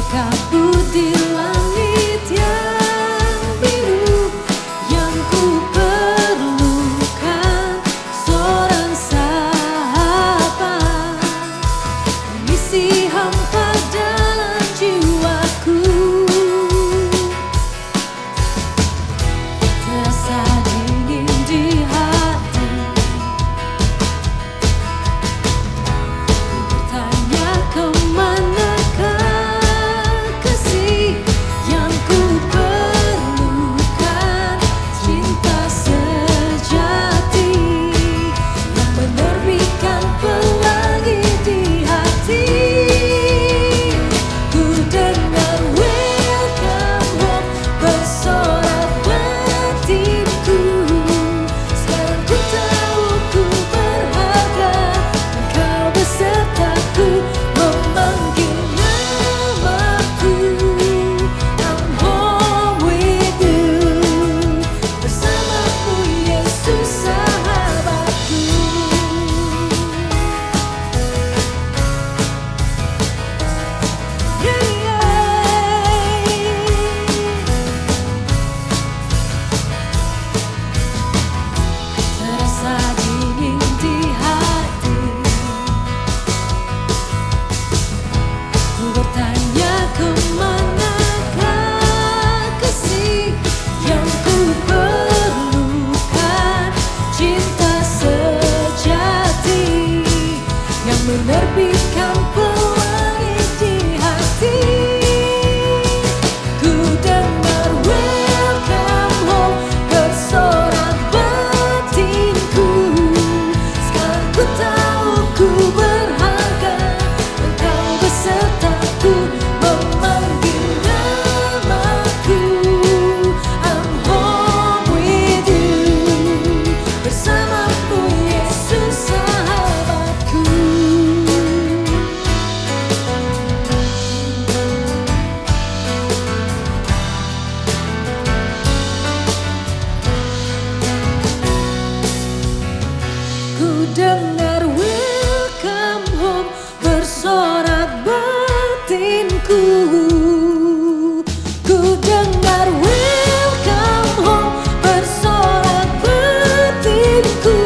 kabut di langit yang biru, yang ku perlukan seorang sahabat mengisi hampa dalam jiwaku. Terasa dingin di hati, bertanya kemanakah kasih yang ku perlukan, cinta sejati yang menerbitkan pelangi di hati. Ku dengar welcome home bersorak batinku. Sekarang ku tahu ku berharga, engkau besertaku memanggil namaku. I'm home with you, bersamamu Yesus sahabatku. Terasa dingin di hati, ku bertanya kemanakah kasih yang ku perlukan, cinta sejati yang menerbitkan pelangi di hati. Ku dengar welcome home bersorak batinku. Sekarang ku tahu ku berharga, engkau besertaku memanggil namaku. I'm home with you, bersamamu Yesus sahabatku. Ku dengar welcome home bersorak batinku. Ku dengar welcome home bersorak batinku.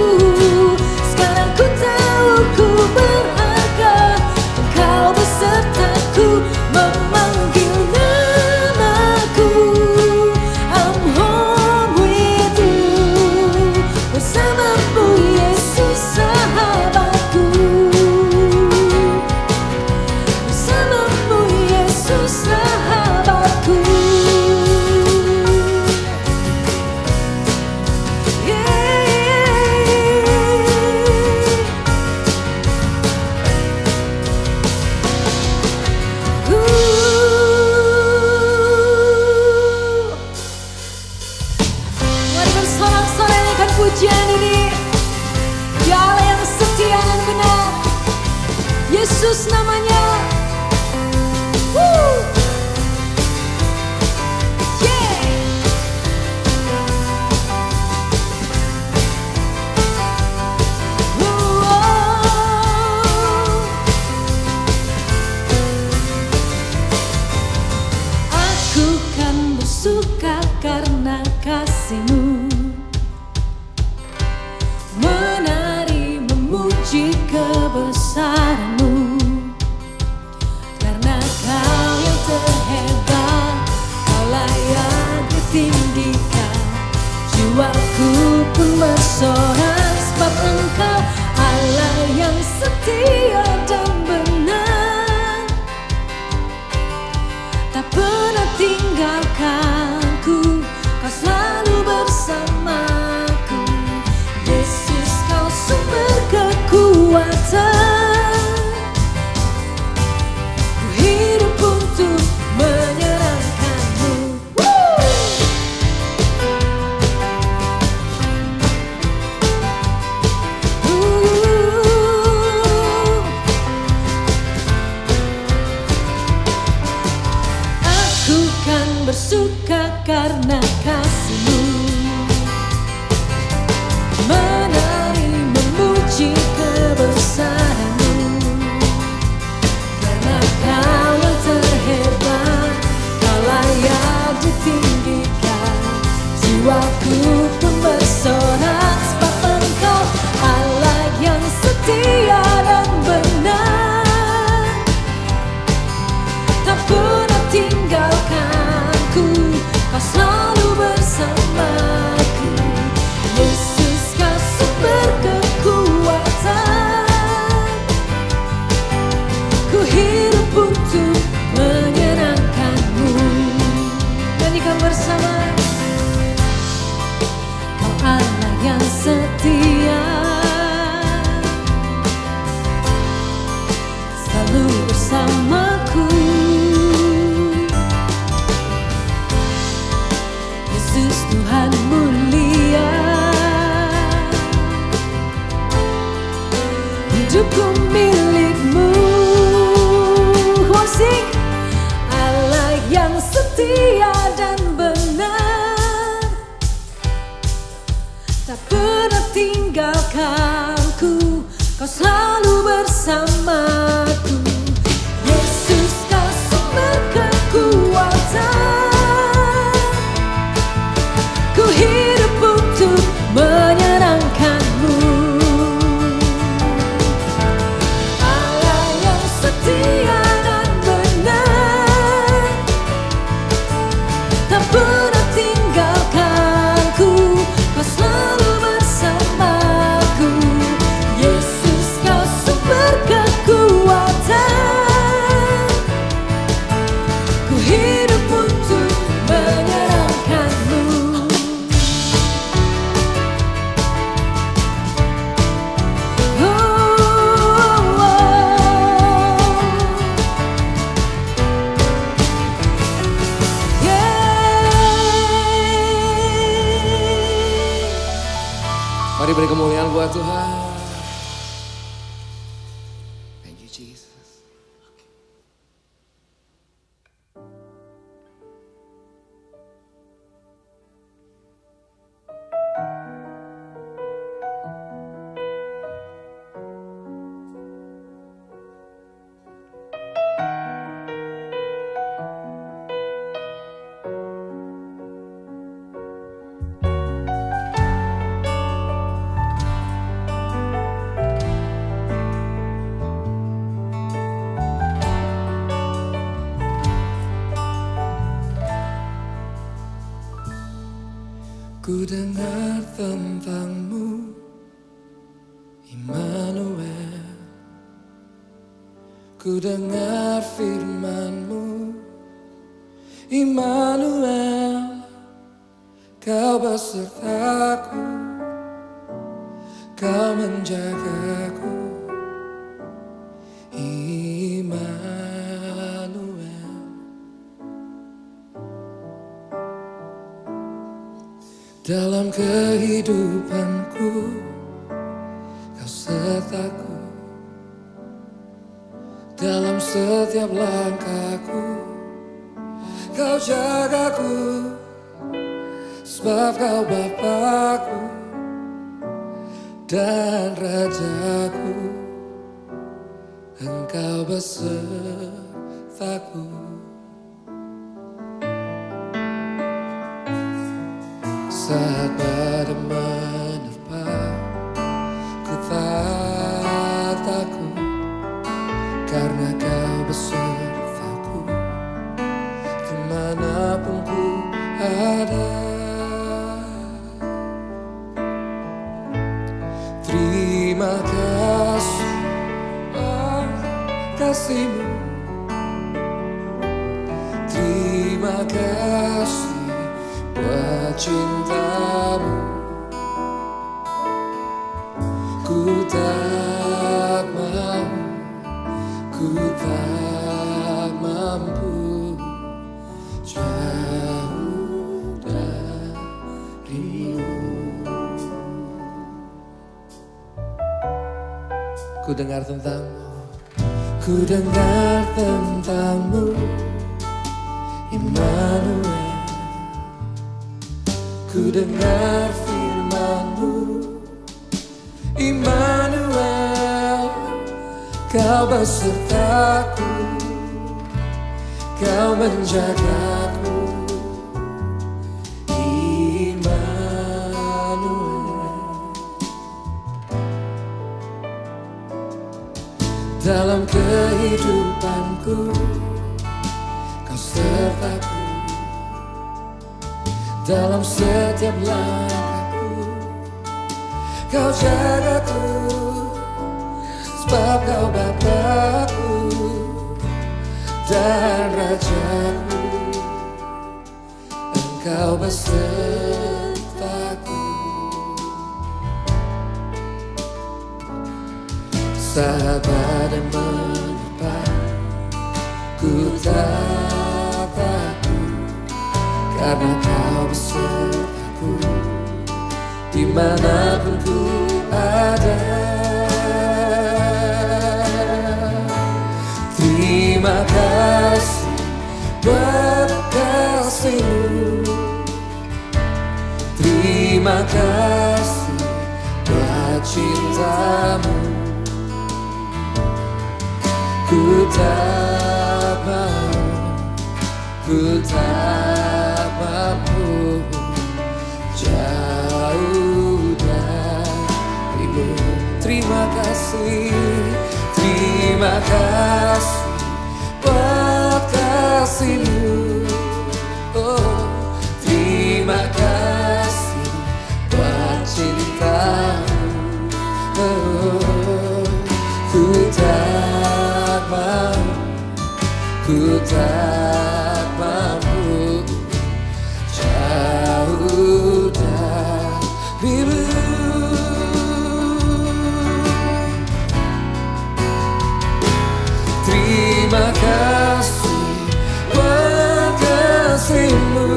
Sekarang ku tahu ku berharga, engkau besertaku memanggil namaku. I'm home with you, bersamamu Yesus sahabatku. Bersamamu Yesus sahabatku. Mari bersorak-sorai pujian ini. Dia Allah yang setia dan benar, Yesus namanya. Woo! Yeah! Aku kan bersuka karena kasih-Mu, menari memuji kebesaran-Mu, karena Kau yang terhebat, Kau layak ditinggikan. Jiwaku pun bersorak sebab Engkau Allah yang setia dan benar, tak pernah tinggalkanku, Kau selalu bersamaku. Yesus, Kau sumber kekuatan, ku hidup untuk menyerahkan-Mu. Aku kan bersuka karena kasih-Mu, menari memuji kebesaran-Mu, karena Kau yang terhebat. setia dan benar, tak pernah tinggalkanku, kau selalu bersamaku. Yesus, kau sumber kekuatan, ku hidup untuk menyenangkanmu. Allah yang setia dan benar, tak pernah tinggalkanku, kau selalu bersamaku. Yesus, kau sumber kekuatan, ku hidup untuk menyenangkanmu. Mari beri kemuliaan buat Tuhan. Thank you Jesus. Ku dengar tentangmu, Immanuel. Ku dengar firman-Mu, Immanuel. Kau besertaku, Kau menjagaku, Immanuel. Dalam kehidupanku, Kau sertaku. Dalam setiap langkahku, Kau jagaku. Sebab Kau Bapakku dan Rajaku, Engkau besertaku. Saat badai menerpa, ku tak takut, karena Kau besertaku dimanapun ku ada. Terima kasih, kasih-Mu. Terima kasih buat cinta-Mu. Ku tak mampu jauh dari-Mu. Ku dengar tentang-Mu, ku dengar tentang-Mu, Immanuel. Ku dengar firman-Mu, Immanuel. Kau besertaku, Kau menjagaku, Immanuel. Dalam kehidupanku, Kau sertaku. Dalam setiap langkahku, Kau jagaku. Sebab Kau Bapakku dan Rajaku, Engkau besertaku. Saat badai menerpa, ku tak takut, karena Kau besertaku dimanapun ku ada. Terima kasih buat kasih-Mu, terima kasih buat cinta-Mu. Ku tak mampu jauh darimu. Terima kasih buat kasih-Mu. Oh, terima kasih buat cinta-Mu. Oh, ku tak mampu jauh darimu. Terima kasih buat kasih-Mu,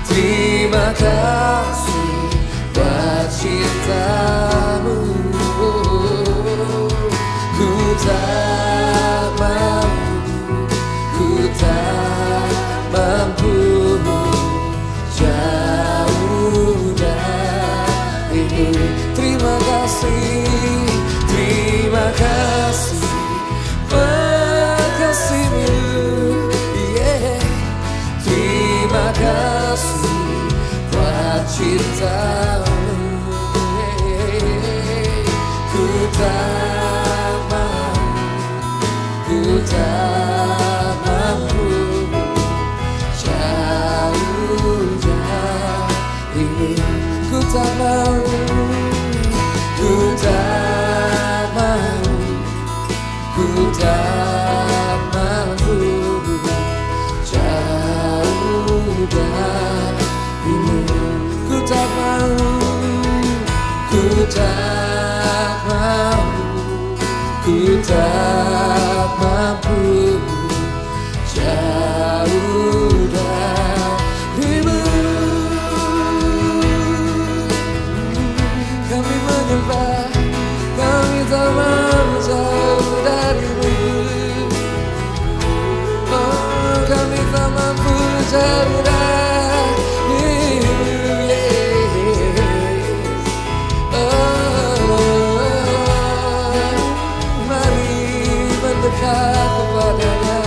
terima kasih buat cinta-Mu. Ku tak mampu jauh darimu. Terima kasih buat kasih-Mu, yeah. Terima kasih buat cinta-Mu, yeah. Ku tak mampu jauh darimu. Ku tak mampu jauh darimu. Ku tak mampu jauh darimu. Kami menyembah, kami tak mau jauh darimu. Oh, kami tak mampu jauh darimu, yeah. Oh, mari mendekat kepadanya.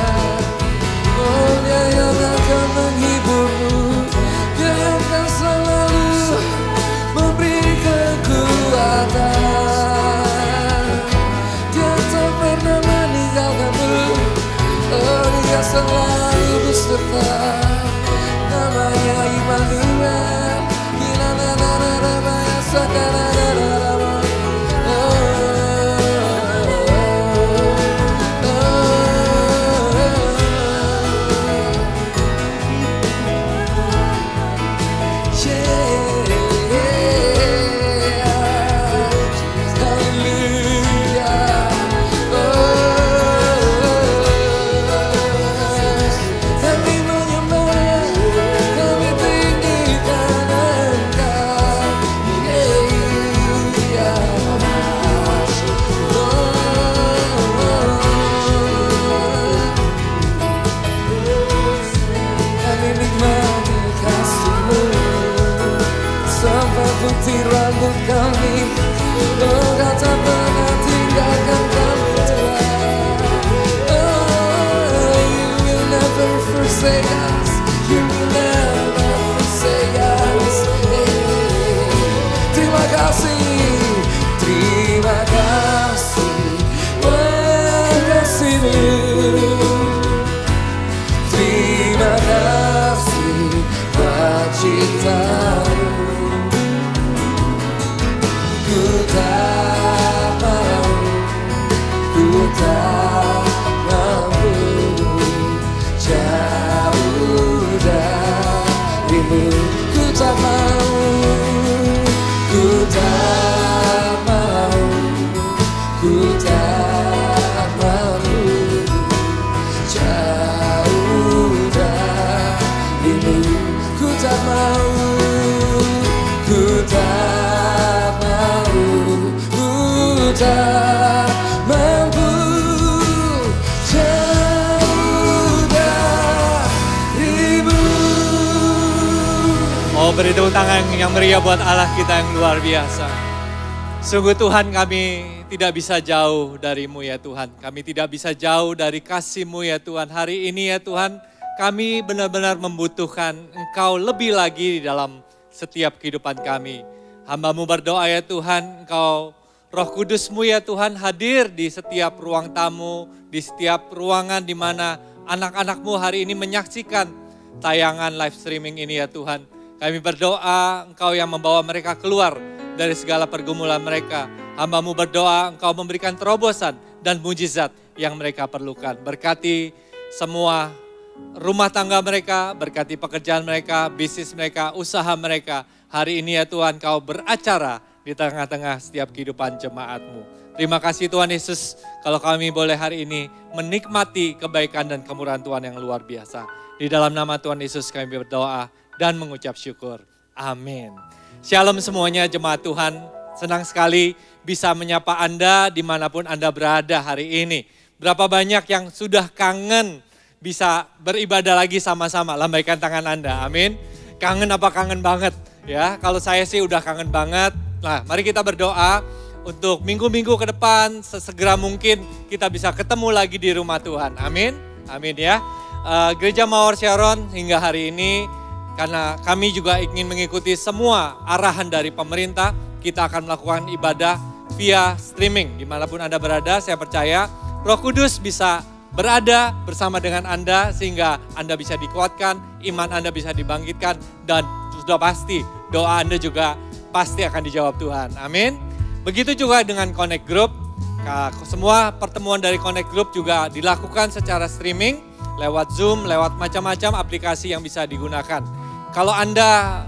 Oh, Dia yang akan menghiburmu, Dia yang akan selalu memberi kekuatan. Dia tak pernah meninggalkanmu. Oh, Dia selalu beserta. Namanya Immanuel. Kami menyembah, kami tinggi Beri tepuk tangan yang meriah buat Allah kita yang luar biasa. Sungguh Tuhan, kami tidak bisa jauh dari-Mu ya Tuhan. Kami tidak bisa jauh dari kasih-Mu ya Tuhan. Hari ini ya Tuhan, kami benar-benar membutuhkan Engkau lebih lagi di dalam setiap kehidupan kami. Hamba-Mu berdoa ya Tuhan, Engkau Roh Kudus-Mu ya Tuhan hadir di setiap ruang tamu, di setiap ruangan di mana anak-anak-Mu hari ini menyaksikan tayangan live streaming ini ya Tuhan. Kami berdoa Engkau yang membawa mereka keluar dari segala pergumulan mereka. Hamba-Mu berdoa Engkau memberikan terobosan dan mujizat yang mereka perlukan. Berkati semua rumah tangga mereka, berkati pekerjaan mereka, bisnis mereka, usaha mereka. Hari ini ya Tuhan, Kau beracara di tengah-tengah setiap kehidupan jemaat-Mu. Terima kasih Tuhan Yesus, kalau kami boleh hari ini menikmati kebaikan dan kemurahan Tuhan yang luar biasa. Di dalam nama Tuhan Yesus kami berdoa dan mengucap syukur. Amin. Shalom semuanya jemaat Tuhan. Senang sekali bisa menyapa Anda dimanapun Anda berada hari ini. Berapa banyak yang sudah kangen bisa beribadah lagi sama-sama. Lambaikan tangan Anda, amin. Kangen apa kangen banget ya. Kalau saya sih udah kangen banget. Nah mari kita berdoa untuk minggu-minggu ke depan sesegera mungkin kita bisa ketemu lagi di rumah Tuhan. Amin, amin ya. Gereja Mawar Sharon hingga hari ini, karena kami juga ingin mengikuti semua arahan dari pemerintah, kita akan melakukan ibadah via streaming. Dimanapun Anda berada, saya percaya Roh Kudus bisa berada bersama dengan Anda sehingga Anda bisa dikuatkan, iman Anda bisa dibangkitkan, dan sudah pasti doa Anda juga pasti akan dijawab Tuhan. Amin. Begitu juga dengan Connect Group. Semua pertemuan dari Connect Group juga dilakukan secara streaming, lewat Zoom, lewat macam-macam aplikasi yang bisa digunakan. Kalau Anda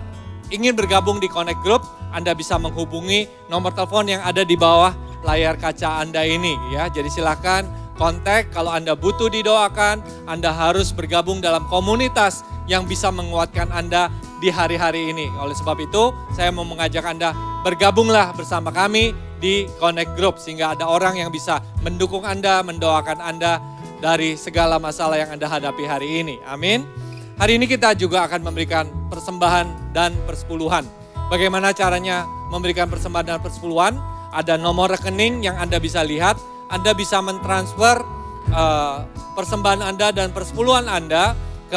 ingin bergabung di Connect Group, Anda bisa menghubungi nomor telepon yang ada di bawah layar kaca Anda ini ya. Jadi silakan kontak kalau Anda butuh didoakan, Anda harus bergabung dalam komunitas yang bisa menguatkan Anda di hari-hari ini. Oleh sebab itu, saya mau mengajak Anda bergabunglah bersama kami di Connect Group sehingga ada orang yang bisa mendukung Anda, mendoakan Anda dari segala masalah yang Anda hadapi hari ini. Amin. Hari ini kita juga akan memberikan persembahan dan persepuluhan. Bagaimana caranya memberikan persembahan dan persepuluhan? Ada nomor rekening yang Anda bisa lihat. Anda bisa mentransfer persembahan Anda dan persepuluhan Anda ke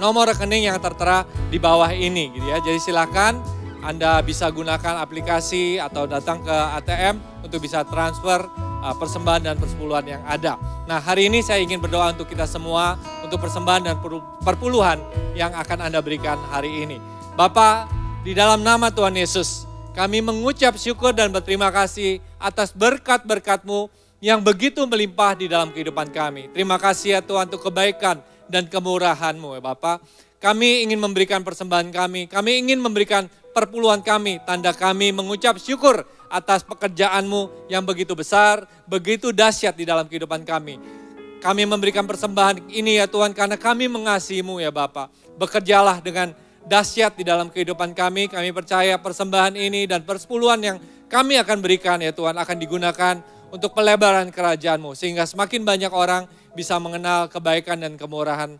nomor rekening yang tertera di bawah ini gitu ya. Jadi silakan Anda bisa gunakan aplikasi atau datang ke ATM untuk bisa transfer persembahan dan persepuluhan yang ada. Nah hari ini saya ingin berdoa untuk kita semua, untuk persembahan dan perpuluhan yang akan Anda berikan hari ini. Bapa, di dalam nama Tuhan Yesus, kami mengucap syukur dan berterima kasih atas berkat-berkat-Mu yang begitu melimpah di dalam kehidupan kami. Terima kasih ya Tuhan untuk kebaikan dan kemurahan-Mu ya Bapa. Kami ingin memberikan persembahan kami ingin memberikan perpuluhan kami, tanda kami mengucap syukur atas pekerjaan-Mu yang begitu besar, begitu dahsyat di dalam kehidupan kami. Kami memberikan persembahan ini ya Tuhan karena kami mengasihi-Mu ya Bapa. Bekerjalah dengan dahsyat di dalam kehidupan kami percaya persembahan ini dan persepuluhan yang kami akan berikan ya Tuhan akan digunakan untuk pelebaran kerajaan-Mu. Sehingga semakin banyak orang bisa mengenal kebaikan dan kemurahan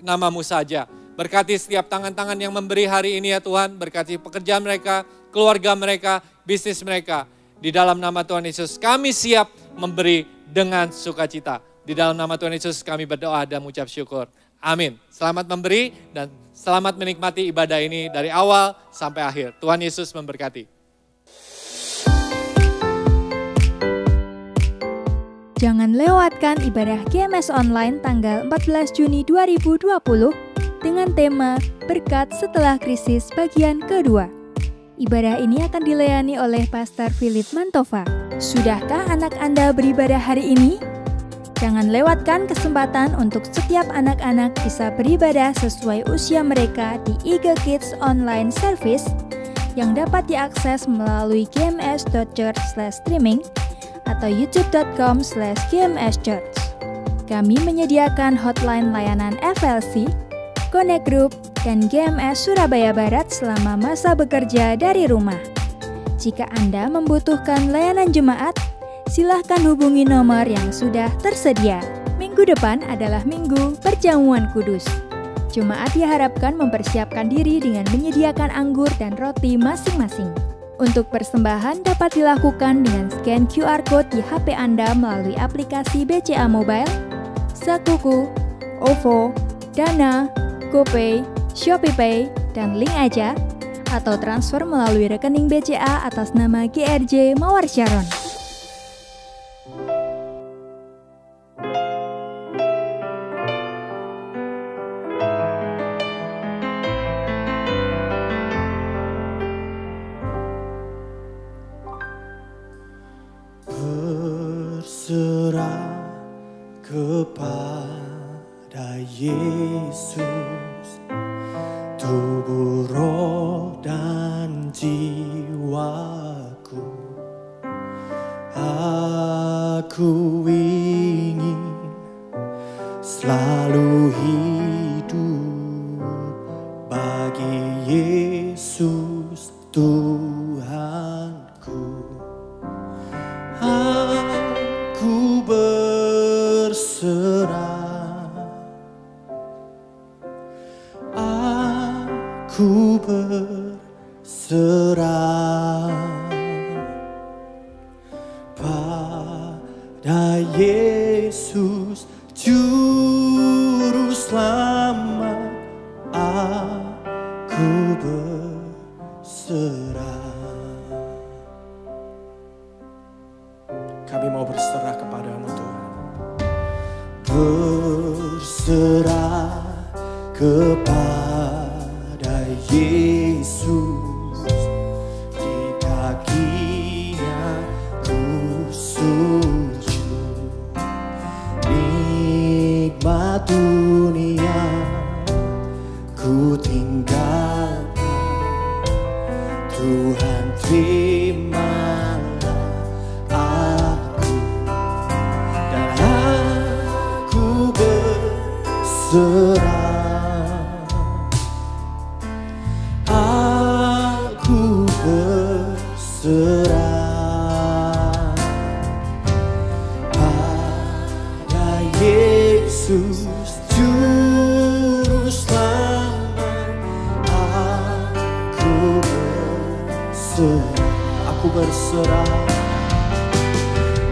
nama-Mu saja. Berkati setiap tangan-tangan yang memberi hari ini ya Tuhan, berkati pekerjaan mereka, keluarga mereka, bisnis mereka. Di dalam nama Tuhan Yesus kami siap memberi dengan sukacita. Di dalam nama Tuhan Yesus kami berdoa dan mengucap syukur. Amin. Selamat memberi dan selamat menikmati ibadah ini dari awal sampai akhir. Tuhan Yesus memberkati. Jangan lewatkan ibadah GMS Online tanggal 14 Juni 2020 dengan tema Berkat Setelah Krisis bagian kedua. Ibadah ini akan dilayani oleh Pastor Philip Mantova. Sudahkah anak Anda beribadah hari ini? Jangan lewatkan kesempatan untuk setiap anak-anak bisa beribadah sesuai usia mereka di Eagle Kids Online Service yang dapat diakses melalui gms.church/streaming atau youtube.com/gmschurch. Kami menyediakan hotline layanan FLC, Connect Group, dan GMS Surabaya Barat selama masa bekerja dari rumah. Jika Anda membutuhkan layanan jemaat, silahkan hubungi nomor yang sudah tersedia. Minggu depan adalah Minggu Perjamuan Kudus. Jemaat diharapkan mempersiapkan diri dengan menyediakan anggur dan roti masing-masing. Untuk persembahan dapat dilakukan dengan scan QR Code di HP Anda melalui aplikasi BCA Mobile, Sakuku, OVO, Dana, GoPay, ShopeePay, dan Link Aja, atau transfer melalui rekening BCA atas nama GRJ Mawar Sharon. Berserah kepada Yesus, tubuh, roh, dan jiwaku. Aku ingin selalu hidup bagi Yesus Tuhanku. Aku berserah, aku berserah pada Yesus Juru Selamat. Aku berserah. Kami mau berserah kepadamu Tuhan. Berserah kepada Yesus, di kakinya ku sujud. Nikmat dunia ku tinggalkan, Tuhan terimalah aku, dan aku berserah. Aku berserah pada Yesus Juru Selamat. Aku berserah. Aku berserah.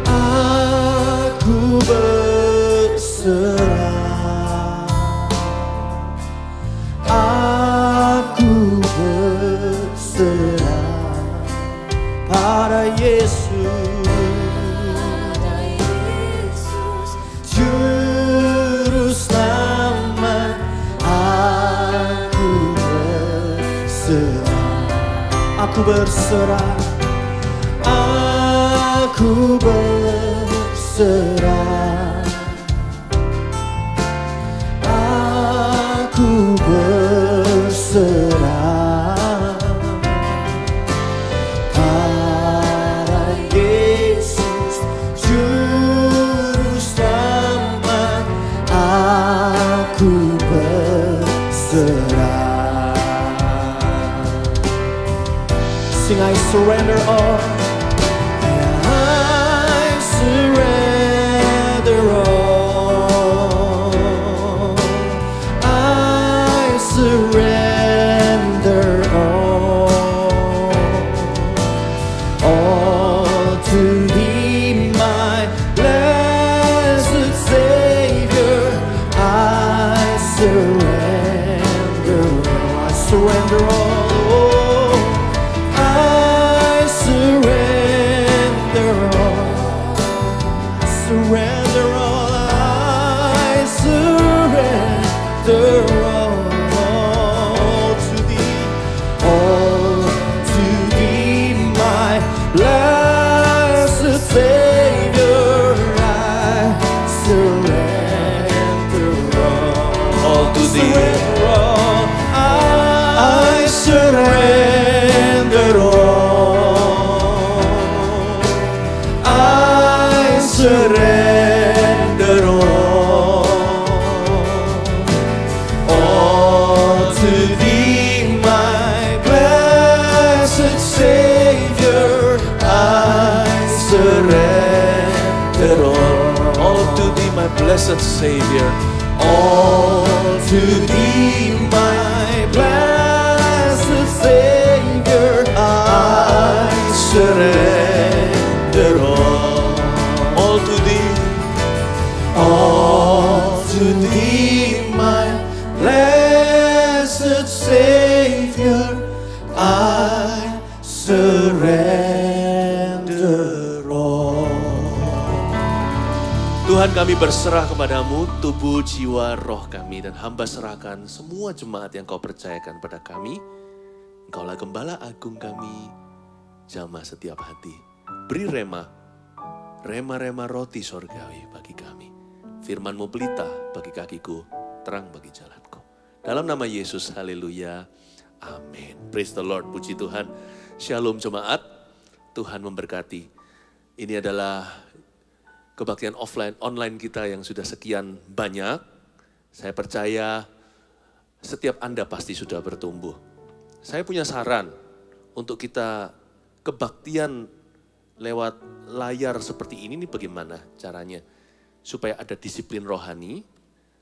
Aku berserah. Aku berserah pada Yesus Juru Selamat. Aku berserah. Aku berserah. Aku berserah. Aku berserah pada Yesus Juru Selamat. Aku berserah. Sing, I surrender all. I surrender all. I surrender all to Thee, my blessed Savior. I surrender all. I surrender all. I surrender all. Surrender all. I surrender all to Thee. All to Thee, my blessed Savior. I surrender all to Thee. I surrender all. I surrender all to Thee, my blessed Savior. I surrender all to Thee, my blessed Savior. All to to Thee, my blessed Savior, I surrender all to Thee, all to Thee, my blessed Savior, I surrender all. Tuhan, kami berserah kepadamu, tubuh, jiwa, roh kami, dan hamba serahkan semua jemaat yang kau percayakan pada kami. Engkaulah gembala agung kami, jamah setiap hati. Beri rema roti sorgawi bagi kami. Firman-Mu pelita bagi kakiku, terang bagi jalanku. Dalam nama Yesus, haleluya, amin. Praise the Lord, puji Tuhan. Shalom jemaat, Tuhan memberkati. Ini adalah kebaktian online kita yang sudah sekian banyak. Saya percaya setiap Anda pasti sudah bertumbuh. Saya punya saran untuk kita kebaktian lewat layar seperti ini bagaimana caranya? Supaya ada disiplin rohani,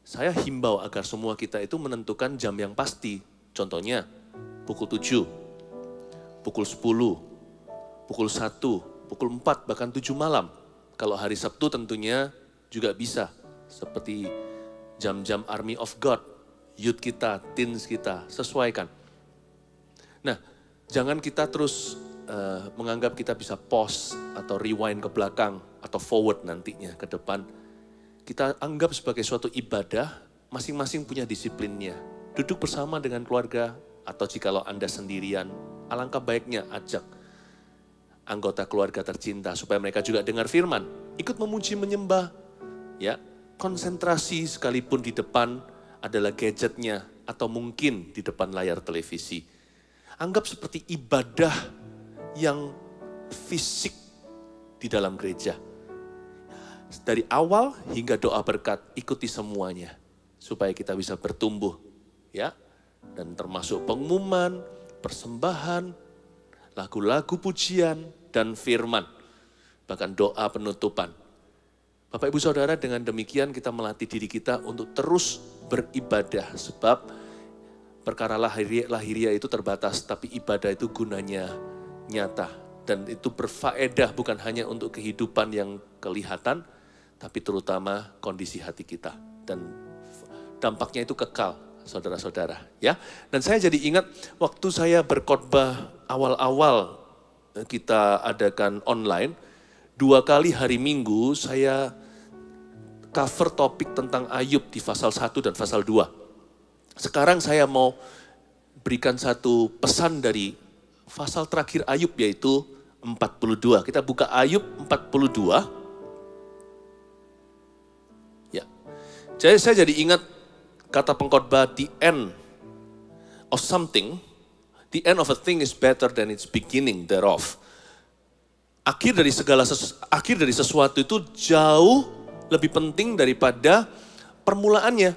saya himbau agar semua kita itu menentukan jam yang pasti. Contohnya, pukul 7, pukul 10, pukul 1, pukul 4, bahkan 7 malam. Kalau hari Sabtu tentunya juga bisa. Seperti jam-jam Army of God, youth kita, teens kita, sesuaikan. Nah, jangan kita terus menganggap kita bisa pause atau rewind ke belakang atau forward nantinya ke depan. Kita anggap sebagai suatu ibadah, masing-masing punya disiplinnya. Duduk bersama dengan keluarga, atau jikalau Anda sendirian, alangkah baiknya ajak anggota keluarga tercinta supaya mereka juga dengar firman, ikut memuji menyembah, ya. Konsentrasi sekalipun di depan adalah gadgetnya atau mungkin di depan layar televisi. Anggap seperti ibadah yang fisik di dalam gereja. Dari awal hingga doa berkat, ikuti semuanya supaya kita bisa bertumbuh, ya. Dan termasuk pengumuman, persembahan, lagu-lagu pujian, dan firman. Bahkan doa penutupan. Bapak Ibu Saudara, dengan demikian kita melatih diri kita untuk terus beribadah. Sebab perkara lahiriah itu terbatas, tapi ibadah itu gunanya nyata. Dan itu berfaedah bukan hanya untuk kehidupan yang kelihatan, tapi terutama kondisi hati kita. Dan dampaknya itu kekal, saudara-saudara, ya. Dan saya jadi ingat waktu saya berkhotbah awal-awal kita adakan online, 2 kali hari Minggu saya cover topik tentang Ayub di pasal 1 dan pasal 2. Sekarang saya mau berikan satu pesan dari pasal terakhir Ayub, yaitu 42. Kita buka Ayub 42. Ya. Jadi saya jadi ingat kata pengkhotbah, the end of something, the end of a thing is better than its beginning thereof. Akhir dari sesuatu itu jauh lebih penting daripada permulaannya.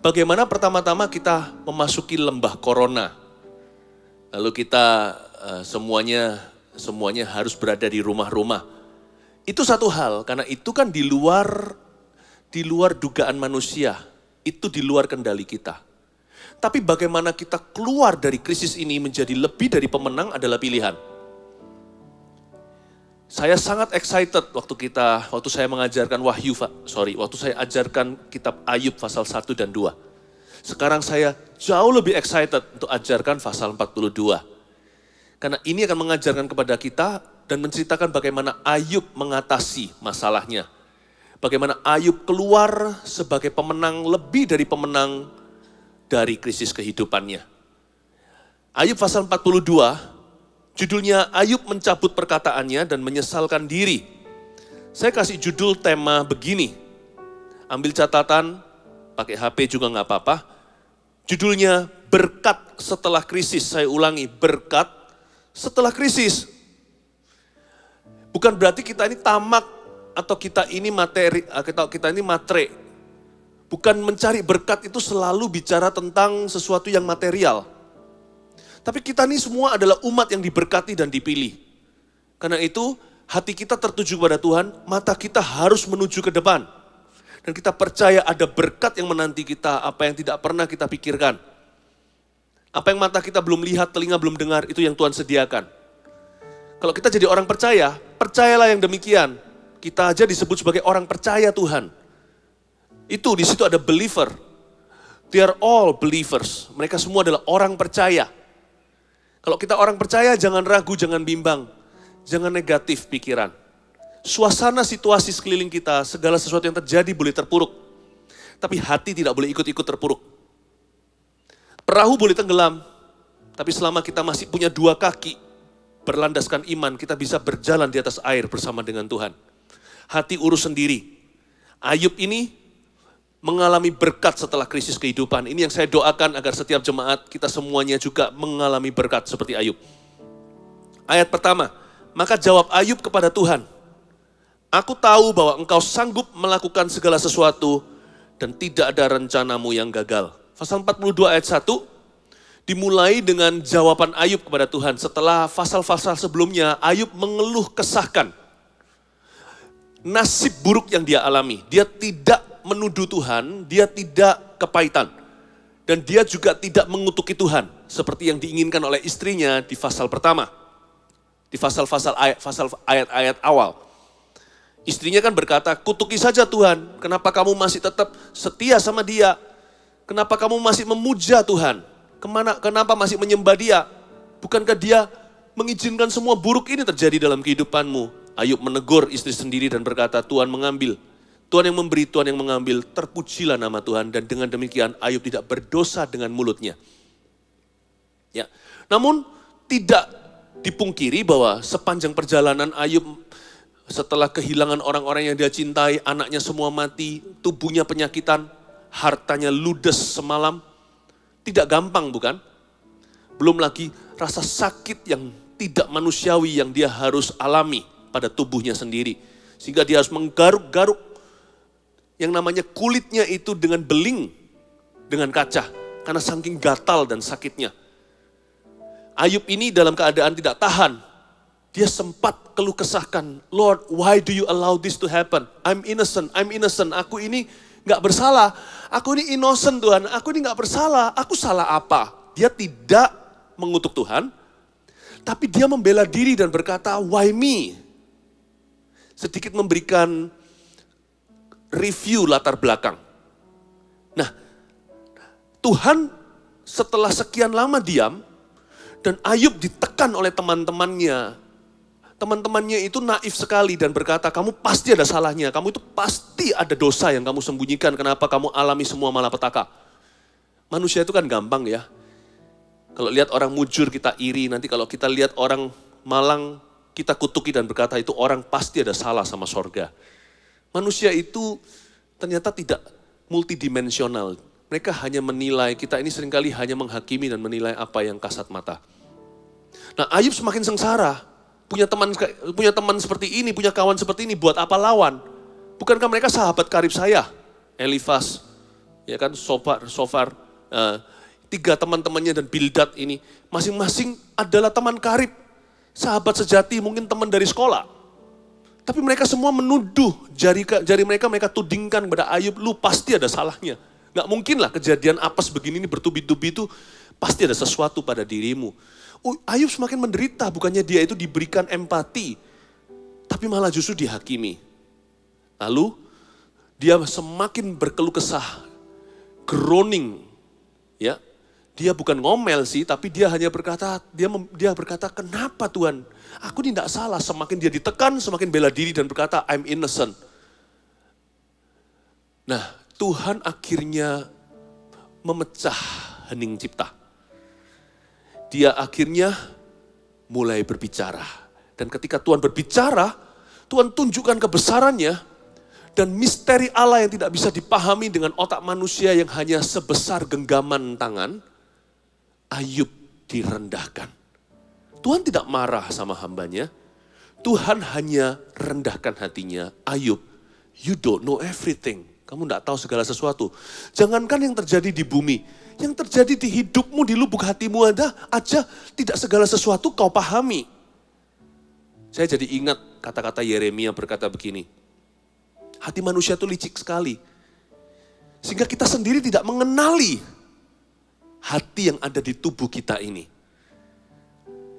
Bagaimana pertama-tama kita memasuki lembah corona. Lalu kita semuanya harus berada di rumah-rumah. Itu satu hal, karena itu kan di luar dugaan manusia. Itu di luar kendali kita. Tapi bagaimana kita keluar dari krisis ini menjadi lebih dari pemenang adalah pilihan. Saya sangat excited waktu saya mengajarkan waktu saya ajarkan kitab Ayub pasal 1 dan 2. Sekarang saya jauh lebih excited untuk ajarkan pasal 42. Karena ini akan mengajarkan kepada kita dan menceritakan bagaimana Ayub mengatasi masalahnya. Bagaimana Ayub keluar sebagai pemenang, lebih dari pemenang dari krisis kehidupannya. Ayub pasal 42, judulnya Ayub mencabut perkataannya dan menyesalkan diri. Saya kasih judul tema begini. Ambil catatan, pakai HP juga nggak apa-apa. Judulnya berkat setelah krisis. Saya ulangi, berkat setelah krisis. Bukan berarti kita ini tamak atau kita ini matre. Bukan mencari berkat itu selalu bicara tentang sesuatu yang material. Tapi kita ini semua adalah umat yang diberkati dan dipilih. Karena itu hati kita tertuju kepada Tuhan, mata kita harus menuju ke depan. Dan kita percaya ada berkat yang menanti kita, apa yang tidak pernah kita pikirkan. Apa yang mata kita belum lihat, telinga belum dengar, itu yang Tuhan sediakan. Kalau kita jadi orang percaya, percayalah yang demikian. Kita aja disebut sebagai orang percaya Tuhan. Itu di situ ada believer. They are all believers. Mereka semua adalah orang percaya. Kalau kita orang percaya, jangan ragu, jangan bimbang. Jangan negatif pikiran. Suasana situasi sekeliling kita, segala sesuatu yang terjadi boleh terpuruk. Tapi hati tidak boleh ikut-ikut terpuruk. Perahu boleh tenggelam, tapi selama kita masih punya dua kaki, berlandaskan iman, kita bisa berjalan di atas air bersama dengan Tuhan. Hati urus sendiri. Ayub ini mengalami berkat setelah krisis kehidupan. Ini yang saya doakan agar setiap jemaat kita semuanya juga mengalami berkat seperti Ayub. Ayat pertama, maka jawab Ayub kepada Tuhan, aku tahu bahwa engkau sanggup melakukan segala sesuatu dan tidak ada rencanamu yang gagal. Pasal 42 ayat 1 dimulai dengan jawaban Ayub kepada Tuhan. Setelah pasal-pasal sebelumnya, Ayub mengeluh kesahkan nasib buruk yang dia alami. Dia tidak menuduh Tuhan, dia tidak kepahitan. Dan dia juga tidak mengutuki Tuhan. Seperti yang diinginkan oleh istrinya di pasal pertama. Di pasal ayat-ayat awal. Istrinya kan berkata, kutuki saja Tuhan, kenapa kamu masih tetap setia sama dia? Kenapa kamu masih memuja Tuhan? Kenapa masih menyembah dia? Bukankah dia mengizinkan semua buruk ini terjadi dalam kehidupanmu? Ayub menegur istri sendiri dan berkata, Tuhan mengambil. Tuhan yang memberi, Tuhan yang mengambil. Terpujilah nama Tuhan. Dan dengan demikian Ayub tidak berdosa dengan mulutnya. Ya. Namun tidak dipungkiri bahwa sepanjang perjalanan Ayub setelah kehilangan orang-orang yang dia cintai, anaknya semua mati, tubuhnya penyakitan, hartanya ludes semalam, tidak gampang bukan? Belum lagi rasa sakit yang tidak manusiawi yang dia harus alami pada tubuhnya sendiri. Sehingga dia harus menggaruk-garuk yang namanya kulitnya itu dengan beling, dengan kaca. Karena saking gatal dan sakitnya. Ayub ini dalam keadaan tidak tahan. Dia sempat keluh kesahkan, Lord, why do you allow this to happen? I'm innocent. Aku ini gak bersalah. Aku ini innocent Tuhan. Aku ini gak bersalah. Aku salah apa? Dia tidak mengutuk Tuhan. Tapi dia membela diri dan berkata, why me? Sedikit memberikan review latar belakang. Nah, Tuhan setelah sekian lama diam, dan Ayub ditekan oleh teman-temannya. Teman-temannya itu naif sekali dan berkata, kamu pasti ada salahnya, kamu itu pasti ada dosa yang kamu sembunyikan, kenapa kamu alami semua malapetaka. Manusia itu kan gampang ya. Kalau lihat orang mujur kita iri, nanti kalau kita lihat orang malang, kita kutuki dan berkata itu orang pasti ada salah sama sorga. Manusia itu ternyata tidak multidimensional. Mereka hanya menilai, kita ini seringkali hanya menghakimi dan menilai apa yang kasat mata. Nah, Ayub semakin sengsara. Punya teman seperti ini, punya kawan seperti ini, buat apa lawan? Bukankah mereka sahabat karib saya? Elifas, ya kan, Sofar, tiga teman-temannya dan Bildad ini, masing-masing adalah teman karib, sahabat sejati, mungkin teman dari sekolah. Tapi mereka semua menuduh, jari mereka tudingkan kepada Ayub, lu pasti ada salahnya. Gak mungkin lah kejadian apes begini ini bertubi-tubi itu, pasti ada sesuatu pada dirimu. Ayub semakin menderita, bukannya dia itu diberikan empati, tapi malah justru dihakimi. Lalu dia semakin berkeluh kesah, groaning, ya. Dia bukan ngomel sih, tapi dia hanya berkata, dia berkata, kenapa Tuhan? Aku ini tidak salah. Semakin dia ditekan, semakin bela diri dan berkata, I'm innocent. Nah, Tuhan akhirnya memecah hening cipta. Dia akhirnya mulai berbicara. Dan ketika Tuhan berbicara, Tuhan tunjukkan kebesarannya dan misteri Allah yang tidak bisa dipahami dengan otak manusia yang hanya sebesar genggaman tangan. Ayub direndahkan. Tuhan tidak marah sama hambanya. Tuhan hanya rendahkan hatinya. Ayub, you don't know everything. Kamu tidak tahu segala sesuatu. Jangankan yang terjadi di bumi. Yang terjadi di hidupmu, di lubuk hatimu aja tidak segala sesuatu kau pahami. Saya jadi ingat kata-kata Yeremia berkata begini. Hati manusia itu licik sekali. Sehingga kita sendiri tidak mengenali hati yang ada di tubuh kita ini.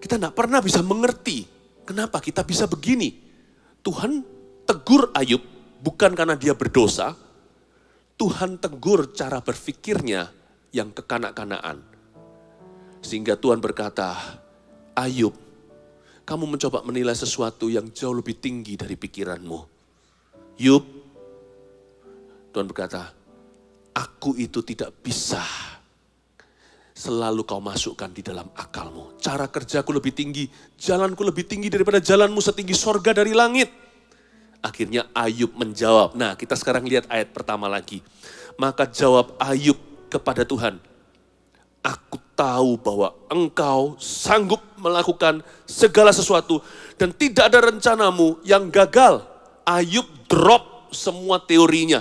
Kita tidak pernah bisa mengerti kenapa kita bisa begini. Tuhan tegur Ayub bukan karena dia berdosa. Tuhan tegur cara berpikirnya yang kekanak-kanaan. Sehingga Tuhan berkata, Ayub, kamu mencoba menilai sesuatu yang jauh lebih tinggi dari pikiranmu. Ayub, Tuhan berkata, aku itu tidak bisa selalu kau masukkan di dalam akalmu. Cara kerjaku lebih tinggi, jalanku lebih tinggi daripada jalanmu, setinggi sorga dari langit. Akhirnya Ayub menjawab. Nah, kita sekarang lihat ayat pertama lagi. Maka jawab Ayub kepada Tuhan, aku tahu bahwa engkau sanggup melakukan segala sesuatu dan tidak ada rencanamu yang gagal. Ayub drop semua teorinya.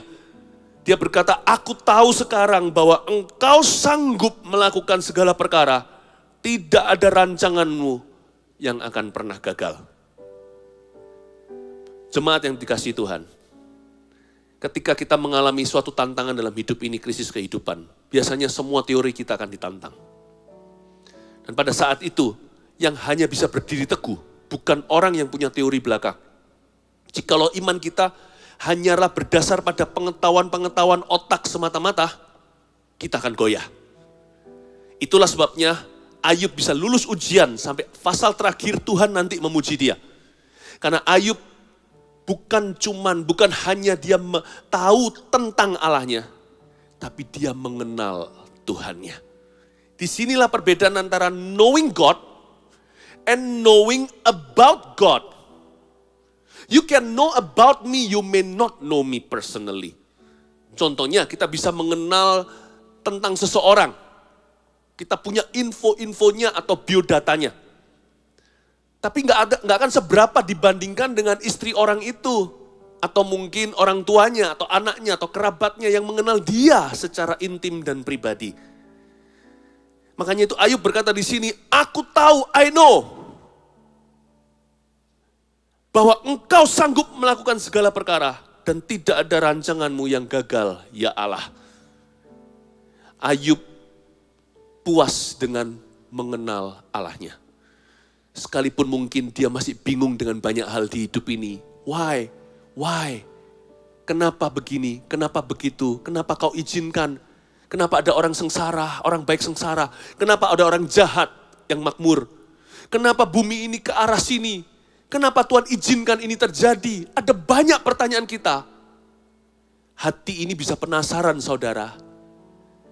Dia berkata, aku tahu sekarang bahwa engkau sanggup melakukan segala perkara. Tidak ada rancanganmu yang akan pernah gagal. Jemaat yang dikasihi Tuhan, ketika kita mengalami suatu tantangan dalam hidup ini, krisis kehidupan, biasanya semua teori kita akan ditantang. Dan pada saat itu, yang hanya bisa berdiri teguh, bukan orang yang punya teori belakang. Jikalau iman kita hanyalah berdasar pada pengetahuan-pengetahuan otak semata-mata, kita akan goyah. Itulah sebabnya Ayub bisa lulus ujian sampai pasal terakhir Tuhan nanti memuji dia. Karena Ayub bukan hanya dia tahu tentang Allahnya, tapi dia mengenal Tuhannya. Disinilah perbedaan antara knowing God and knowing about God. You can know about me, you may not know me personally. Contohnya, kita bisa mengenal tentang seseorang. Kita punya info-infonya atau biodatanya. Tapi nggak akan seberapa dibandingkan dengan istri orang itu. Atau mungkin orang tuanya, atau anaknya, atau kerabatnya yang mengenal dia secara intim dan pribadi. Makanya itu Ayub berkata di sini, aku tahu, I know. Bahwa engkau sanggup melakukan segala perkara dan tidak ada rancanganmu yang gagal, ya Allah. Ayub puas dengan mengenal Allahnya. Sekalipun mungkin dia masih bingung dengan banyak hal di hidup ini. Why? Kenapa begini? Kenapa begitu? Kenapa kau izinkan? Kenapa ada orang sengsara, orang baik sengsara? Kenapa ada orang jahat yang makmur? Kenapa bumi ini ke arah sini? Kenapa Tuhan izinkan ini terjadi? Ada banyak pertanyaan kita. Hati ini bisa penasaran, saudara.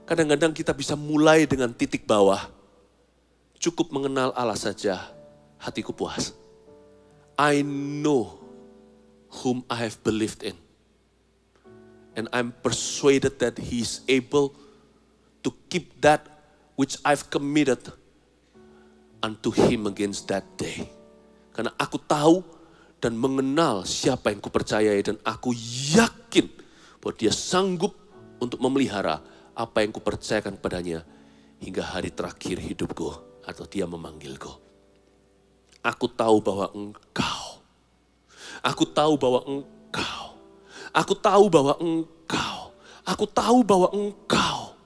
Kadang-kadang kita bisa mulai dengan titik bawah. Cukup mengenal Allah saja, hatiku puas. I know whom I have believed in. And I'm persuaded that He is able to keep that which I've committed unto Him against that day. Karena aku tahu dan mengenal siapa yang kupercayai dan aku yakin bahwa dia sanggup untuk memelihara apa yang kupercayakan padanya hingga hari terakhir hidupku atau dia memanggilku. Aku tahu bahwa engkau, aku tahu bahwa engkau, aku tahu bahwa engkau, aku tahu bahwa engkau.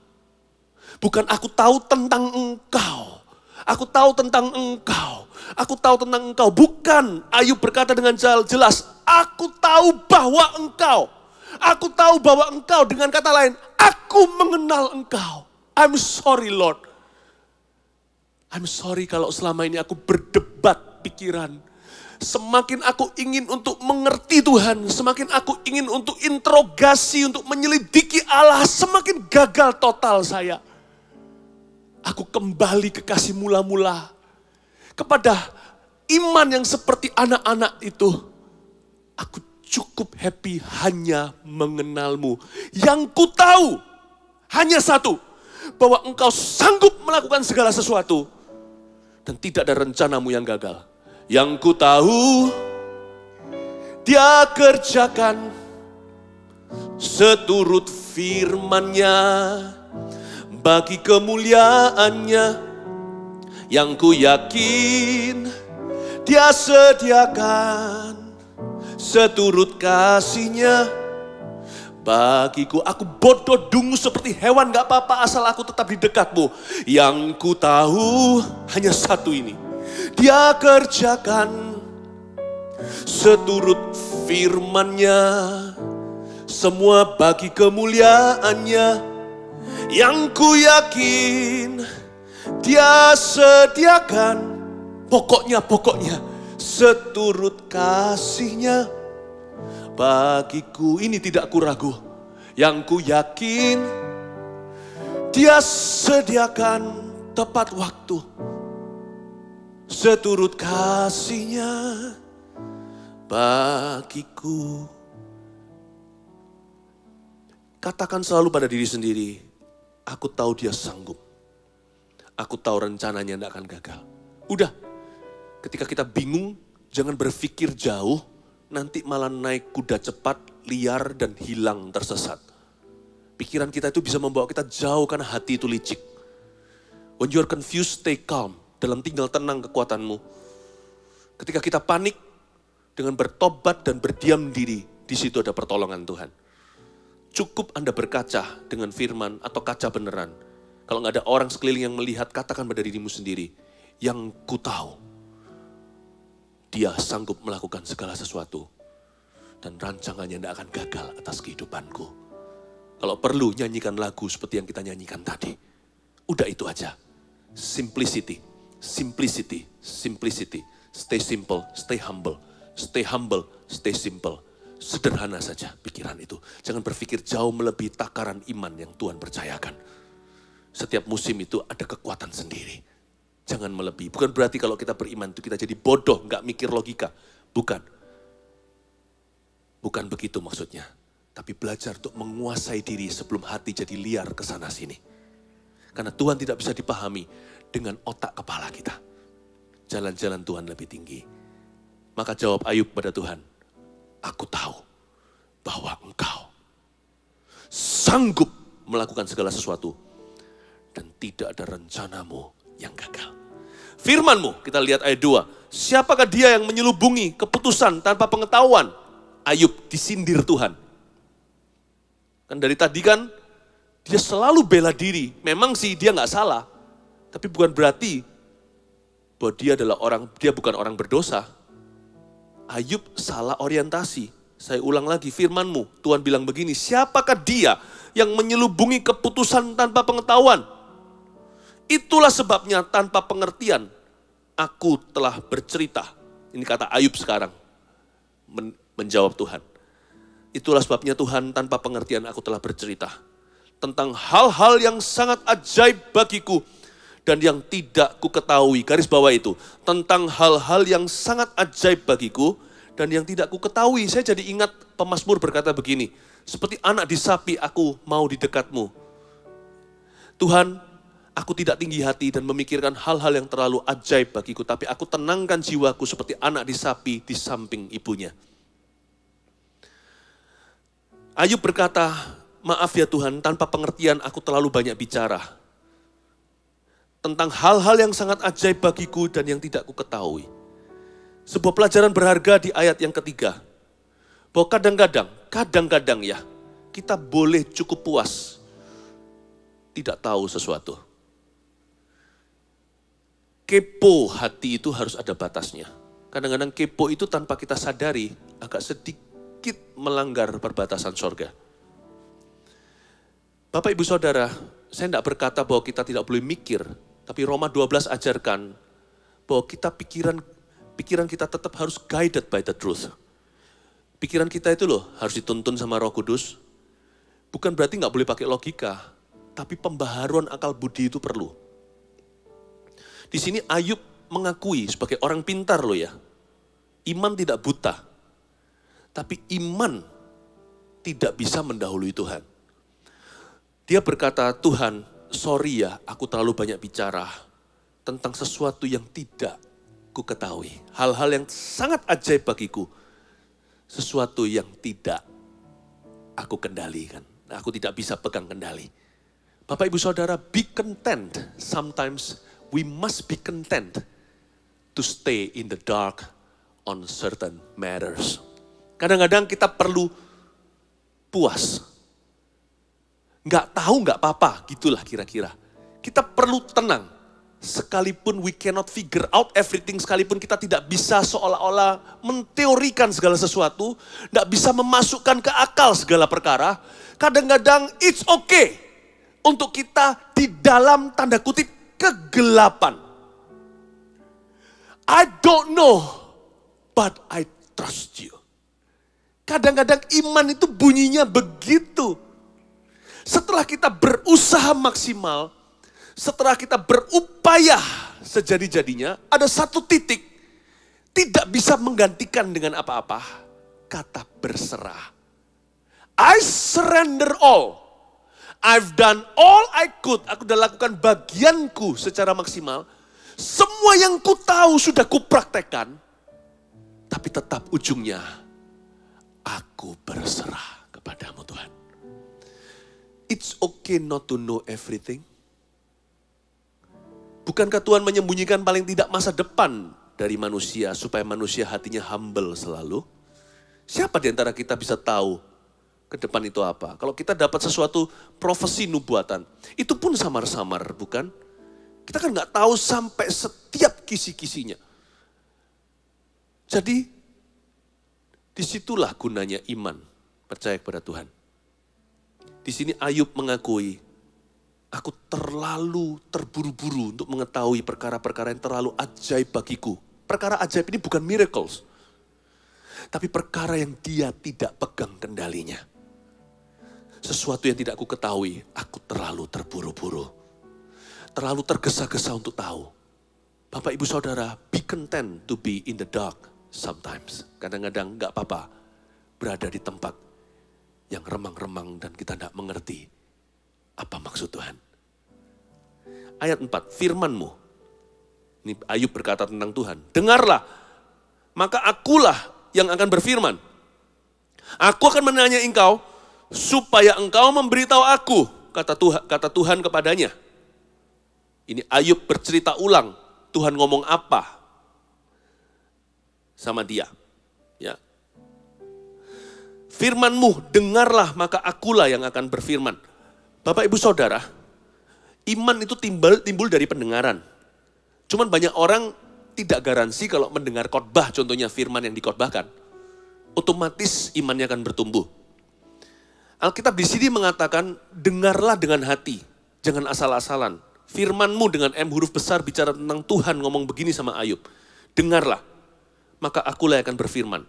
Bukan aku tahu tentang engkau, aku tahu tentang engkau. Aku tahu tentang engkau. Bukan, Ayub berkata dengan jelas, aku tahu bahwa engkau. Aku tahu bahwa engkau, dengan kata lain, aku mengenal engkau. I'm sorry Lord. I'm sorry kalau selama ini aku berdebat pikiran. Semakin aku ingin untuk mengerti Tuhan, semakin aku ingin untuk interogasi, untuk menyelidiki Allah, semakin gagal total saya. Aku kembali ke kasih mula-mula. Kepada iman yang seperti anak-anak itu, aku cukup happy hanya mengenalmu. Yang ku tahu hanya satu, bahwa engkau sanggup melakukan segala sesuatu dan tidak ada rencanamu yang gagal. Yang ku tahu, dia kerjakan seturut firman-Nya bagi kemuliaan-Nya. Yang ku yakin dia sediakan seturut kasih-Nya Bagiku aku bodoh dungu seperti hewan, gak apa-apa asal aku tetap di dekatmu. Yang ku tahu hanya satu ini, Dia kerjakan seturut firman-Nya, semua bagi kemuliaan-Nya. Yang ku yakin Dia sediakan, pokoknya seturut kasih-Nya bagiku. Ini tidak ku ragu, yang ku yakin Dia sediakan tepat waktu, seturut kasih-Nya bagiku. Katakan selalu pada diri sendiri, aku tahu Dia sanggup. Aku tahu rencananya tidak akan gagal. Udah, ketika kita bingung, jangan berpikir jauh, nanti malah naik kuda cepat, liar dan hilang tersesat. Pikiran kita itu bisa membawa kita jauh karena hati itu licik. When you are confused, stay calm. Dalam tinggal tenang kekuatanmu. Ketika kita panik, dengan bertobat dan berdiam diri, di situ ada pertolongan Tuhan. Cukup Anda berkaca dengan firman atau kaca beneran. Kalau nggak ada orang sekeliling yang melihat, katakan pada dirimu sendiri, yang ku tahu, Dia sanggup melakukan segala sesuatu. Dan rancangannya tidak akan gagal atas kehidupanku. Kalau perlu nyanyikan lagu seperti yang kita nyanyikan tadi. Udah itu aja. Simplicity, simplicity, simplicity. Stay simple, stay humble. Stay humble, stay simple. Sederhana saja pikiran itu. Jangan berpikir jauh melebihi takaran iman yang Tuhan percayakan. Setiap musim itu ada kekuatan sendiri. Jangan melebihi. Bukan berarti kalau kita beriman itu kita jadi bodoh, nggak mikir logika. Bukan. Bukan begitu maksudnya. Tapi belajar untuk menguasai diri sebelum hati jadi liar ke sana sini. Karena Tuhan tidak bisa dipahami dengan otak kepala kita. Jalan-jalan Tuhan lebih tinggi. Maka jawab Ayub pada Tuhan, aku tahu bahwa Engkau sanggup melakukan segala sesuatu. Dan tidak ada rencanamu yang gagal. Firman-Mu, kita lihat ayat 2. Siapakah dia yang menyelubungi keputusan tanpa pengetahuan? Ayub disindir Tuhan. Kan dari tadi kan, dia selalu bela diri. Memang sih dia nggak salah. Tapi bukan berarti bahwa dia bukan orang berdosa. Ayub salah orientasi. Saya ulang lagi firman-Mu. Tuhan bilang begini, siapakah dia yang menyelubungi keputusan tanpa pengetahuan? Itulah sebabnya tanpa pengertian aku telah bercerita. Ini kata Ayub sekarang menjawab Tuhan. Itulah sebabnya Tuhan tanpa pengertian aku telah bercerita. Tentang hal-hal yang sangat ajaib bagiku dan yang tidak ku ketahui. Garis bawah itu. Tentang hal-hal yang sangat ajaib bagiku dan yang tidak ku ketahui. Saya jadi ingat pemazmur berkata begini. Seperti anak disapi aku mau di dekatmu. Tuhan, aku tidak tinggi hati dan memikirkan hal-hal yang terlalu ajaib bagiku. Tapi aku tenangkan jiwaku seperti anak disapi di samping ibunya. Ayub berkata, maaf ya Tuhan, tanpa pengertian aku terlalu banyak bicara. Tentang hal-hal yang sangat ajaib bagiku dan yang tidak ku ketahui. Sebuah pelajaran berharga di ayat yang ketiga. Bahwa kadang-kadang ya, kita boleh cukup puas. Tidak tahu sesuatu. Kepo hati itu harus ada batasnya. Kadang-kadang kepo itu tanpa kita sadari agak sedikit melanggar perbatasan sorga. Bapak Ibu Saudara, saya tidak berkata bahwa kita tidak boleh mikir, tapi Roma 12 ajarkan bahwa pikiran kita tetap harus guided by the truth. Pikiran kita itu harus dituntun sama Roh Kudus. Bukan berarti nggak boleh pakai logika, tapi pembaharuan akal budi itu perlu. Di sini Ayub mengakui sebagai orang pintar ya. Iman tidak buta. Tapi iman tidak bisa mendahului Tuhan. Dia berkata, Tuhan, sorry ya, aku terlalu banyak bicara tentang sesuatu yang tidak ku ketahui. Hal-hal yang sangat ajaib bagiku. Sesuatu yang tidak aku kendalikan. Aku tidak bisa pegang kendali. Bapak Ibu Saudara, be content. Sometimes we must be content to stay in the dark on certain matters. Kadang-kadang kita perlu puas Nggak tahu nggak apa-apa, gitulah kira-kira. Kita perlu tenang. Sekalipun we cannot figure out everything, sekalipun kita tidak bisa seolah-olah menteorikan segala sesuatu, tidak bisa memasukkan ke akal segala perkara, kadang-kadang it's okay untuk kita di dalam tanda kutip kegelapan. I don't know, but I trust you. Kadang-kadang iman itu bunyinya begitu. Setelah kita berusaha maksimal, setelah kita berupaya sejadi-jadinya, ada satu titik tidak bisa menggantikan dengan apa-apa. Kata berserah. I surrender all. I've done all I could. Aku sudah lakukan bagianku secara maksimal. Semua yang ku tahu sudah ku praktekkan. Tapi tetap ujungnya, aku berserah kepadamu Tuhan. It's okay not to know everything. Bukankah Tuhan menyembunyikan paling tidak masa depan dari manusia supaya manusia hatinya humble selalu? Siapa di antara kita bisa tahu ke depan itu apa? Kalau kita dapat sesuatu profesi nubuatan, itu pun samar-samar, bukan? Kita kan nggak tahu sampai setiap kisi-kisinya. Jadi, disitulah gunanya iman, percaya kepada Tuhan. Di sini Ayub mengakui, aku terlalu terburu-buru untuk mengetahui perkara-perkara yang terlalu ajaib bagiku. Perkara ajaib ini bukan miracles. Tapi perkara yang dia tidak pegang kendalinya. Sesuatu yang tidak aku ketahui, aku terlalu terburu-buru. Terlalu tergesa-gesa untuk tahu. Bapak, Ibu, Saudara, be content to be in the dark sometimes. Kadang-kadang gak apa-apa berada di tempat yang remang-remang dan kita tidak mengerti apa maksud Tuhan. Ayat 4, firman-Mu. Ini Ayub berkata tentang Tuhan. Dengarlah, maka akulah yang akan berfirman. Aku akan menanya engkau, supaya engkau memberitahu aku, kata Tuhan kepadanya. Ini Ayub bercerita ulang, Tuhan ngomong apa sama dia. Ya. Firman-Mu, dengarlah, maka akulah yang akan berfirman. Bapak, Ibu, Saudara, iman itu timbul dari pendengaran. Cuman banyak orang tidak garansi kalau mendengar khotbah, contohnya firman yang dikhotbahkan, otomatis imannya akan bertumbuh. Alkitab di sini mengatakan, dengarlah dengan hati, jangan asal-asalan. Firman-Mu dengan M huruf besar bicara tentang Tuhan ngomong begini sama Ayub. Dengarlah, maka akulah yang akan berfirman.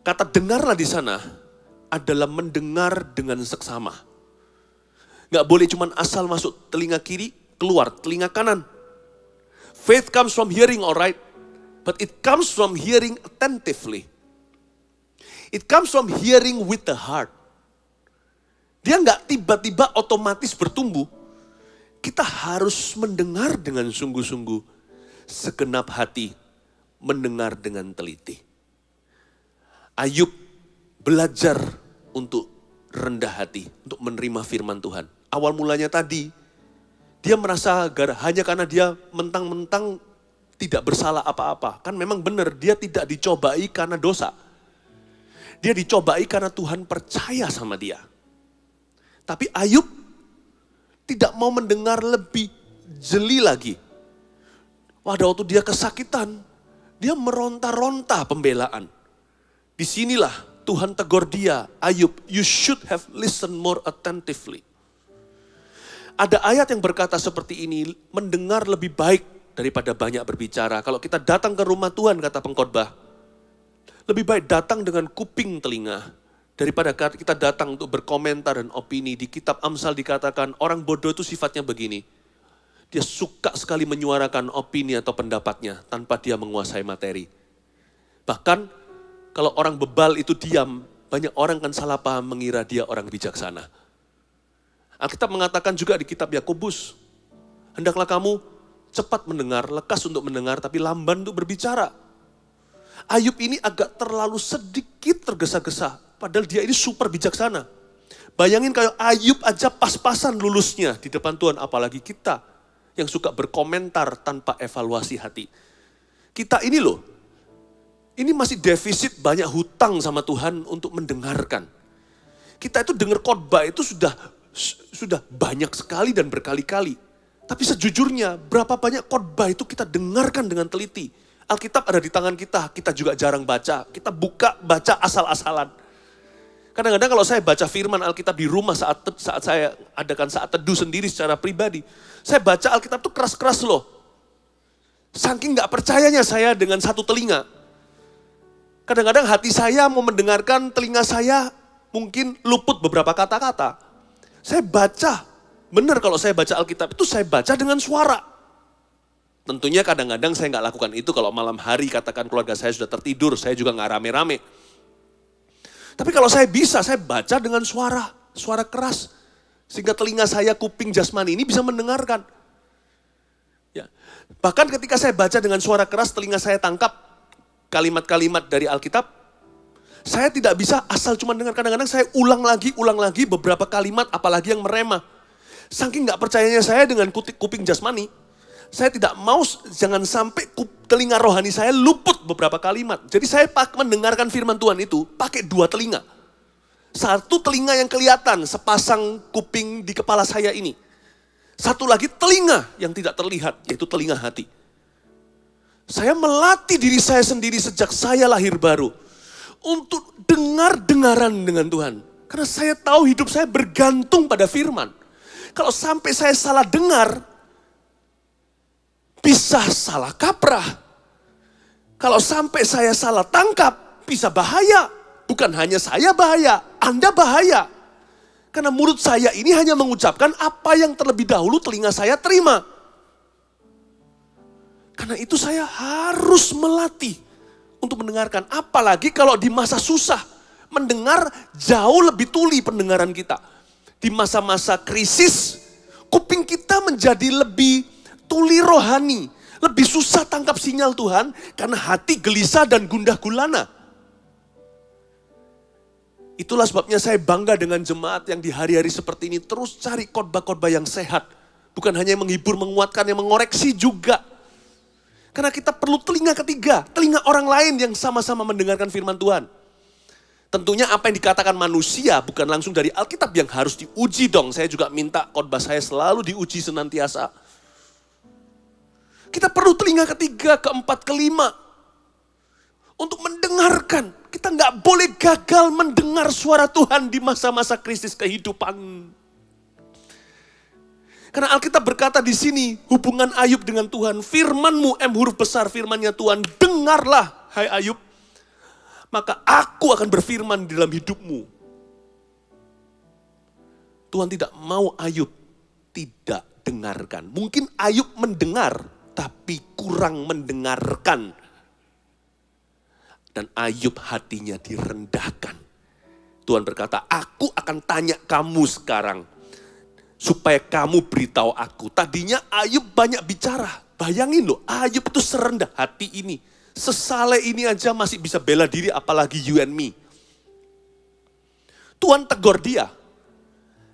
Kata dengarlah di sana adalah mendengar dengan seksama. Gak boleh cuman asal masuk telinga kiri, keluar telinga kanan. Faith comes from hearing, alright, but it comes from hearing attentively. It comes from hearing with the heart. Dia gak tiba-tiba otomatis bertumbuh. Kita harus mendengar dengan sungguh-sungguh, segenap hati, mendengar dengan teliti. Ayub belajar untuk rendah hati, untuk menerima firman Tuhan. Awal mulanya tadi, dia merasa hanya karena dia mentang-mentang tidak bersalah apa-apa. Kan memang benar, dia tidak dicobai karena dosa. Dia dicobai karena Tuhan percaya sama dia. Tapi Ayub tidak mau mendengar lebih jeli lagi. Waktu dia kesakitan, dia meronta-ronta pembelaan. Disinilah Tuhan tegur dia, Ayub, you should have listened more attentively. Ada ayat yang berkata seperti ini, mendengar lebih baik daripada banyak berbicara. Kalau kita datang ke rumah Tuhan, kata pengkhotbah, lebih baik datang dengan kuping telinga, daripada kita datang untuk berkomentar dan opini. Di kitab Amsal dikatakan, orang bodoh itu sifatnya begini. Dia suka sekali menyuarakan opini atau pendapatnya, tanpa dia menguasai materi. Bahkan, kalau orang bebal itu diam, banyak orang kan salah paham mengira dia orang bijaksana. Alkitab mengatakan juga di kitab Yakobus, hendaklah kamu cepat mendengar, lekas untuk mendengar, tapi lamban untuk berbicara. Ayub ini agak terlalu sedikit tergesa-gesa, padahal dia ini super bijaksana. Bayangin kayak Ayub aja pas-pasan lulusnya di depan Tuhan, apalagi kita yang suka berkomentar tanpa evaluasi hati. Kita ini loh, ini masih defisit banyak hutang sama Tuhan untuk mendengarkan. Kita itu dengar khotbah itu sudah banyak sekali dan berkali-kali. Tapi sejujurnya berapa banyak khotbah itu kita dengarkan dengan teliti. Alkitab ada di tangan kita juga jarang baca. Kita baca asal-asalan. Kadang-kadang kalau saya baca firman Alkitab di rumah saat saya adakan saat teduh sendiri secara pribadi. Saya baca Alkitab itu keras-keras loh. Saking gak percayanya saya dengan satu telinga. Kadang-kadang hati saya mau mendengarkan, telinga saya mungkin luput beberapa kata-kata. Saya baca, benar kalau saya baca Alkitab itu saya baca dengan suara. Tentunya kadang-kadang saya gak lakukan itu kalau malam hari katakan keluarga saya sudah tertidur, saya juga gak rame-rame. Tapi kalau saya bisa, saya baca dengan suara keras. Sehingga telinga saya, kuping jasmani ini bisa mendengarkan. Ya. Bahkan ketika saya baca dengan suara keras, telinga saya tangkap kalimat-kalimat dari Alkitab. Saya tidak bisa asal cuma dengar. Kadang-kadang saya ulang lagi beberapa kalimat, apalagi yang merema. Saking gak percayanya saya dengan kuping jasmani, saya tidak mau jangan sampai telinga rohani saya luput beberapa kalimat. Jadi saya mendengarkan firman Tuhan itu pakai dua telinga. Satu telinga yang kelihatan, sepasang kuping di kepala saya ini. Satu lagi telinga yang tidak terlihat, yaitu telinga hati. Saya melatih diri saya sendiri sejak saya lahir baru. Untuk dengar-dengaran dengan Tuhan. Karena saya tahu hidup saya bergantung pada firman. Kalau sampai saya salah dengar, bisa salah kaprah. Kalau sampai saya salah tangkap, bisa bahaya. Bukan hanya saya bahaya, Anda bahaya. Karena mulut saya ini hanya mengucapkan apa yang terlebih dahulu telinga saya terima. Karena itu saya harus melatih untuk mendengarkan. Apalagi kalau di masa susah, mendengar jauh lebih tuli pendengaran kita. Di masa-masa krisis, kuping kita menjadi lebih tuli rohani. Lebih susah tangkap sinyal Tuhan karena hati gelisah dan gundah gulana. Itulah sebabnya saya bangga dengan jemaat yang di hari-hari seperti ini terus cari khotbah-khotbah yang sehat. Bukan hanya yang menghibur, menguatkan, yang mengoreksi juga. Karena kita perlu telinga ketiga, telinga orang lain yang sama-sama mendengarkan firman Tuhan. Tentunya apa yang dikatakan manusia bukan langsung dari Alkitab yang harus diuji dong. Saya juga minta khotbah saya selalu diuji senantiasa. Kita perlu telinga ketiga, keempat, kelima. Untuk mendengarkan. Kita nggak boleh gagal mendengar suara Tuhan di masa-masa krisis kehidupan. Karena Alkitab berkata di sini, hubungan Ayub dengan Tuhan. Firman-Mu, M huruf besar firman-Nya Tuhan. Dengarlah, hai Ayub. Maka aku akan berfirman di dalam hidupmu. Tuhan tidak mau Ayub tidak dengarkan. Mungkin Ayub mendengar, tapi kurang mendengarkan. Dan Ayub hatinya direndahkan. Tuhan berkata, aku akan tanya kamu sekarang. Supaya kamu beritahu aku. Tadinya Ayub banyak bicara. Bayangin loh, Ayub itu serendah hati ini. Sesale ini aja masih bisa bela diri, apalagi you and me. Tuhan tegur dia.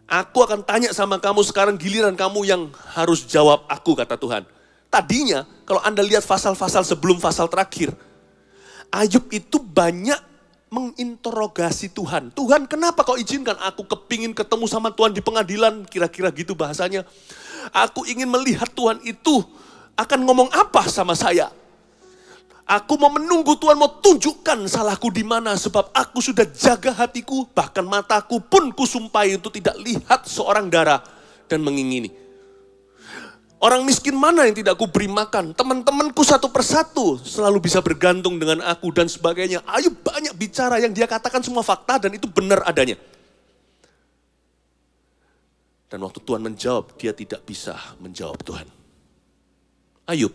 Aku akan tanya sama kamu sekarang, giliran kamu yang harus jawab aku, kata Tuhan. Tadinya, kalau Anda lihat pasal-pasal sebelum pasal terakhir, Ayub itu banyak menginterogasi Tuhan. Tuhan, kenapa kau izinkan aku kepingin ketemu sama Tuhan di pengadilan? Kira-kira gitu bahasanya. Aku ingin melihat Tuhan itu akan ngomong apa sama saya. Aku mau menunggu Tuhan mau tunjukkan salahku di mana. Sebab aku sudah jaga hatiku, bahkan mataku pun kusumpai untuk tidak lihat seorang darah dan mengingini. Orang miskin mana yang tidak kuberi makan? Teman-temanku satu persatu selalu bisa bergantung dengan aku dan sebagainya. Ayub banyak bicara yang dia katakan semua fakta dan itu benar adanya. Dan waktu Tuhan menjawab, dia tidak bisa menjawab Tuhan. Ayub,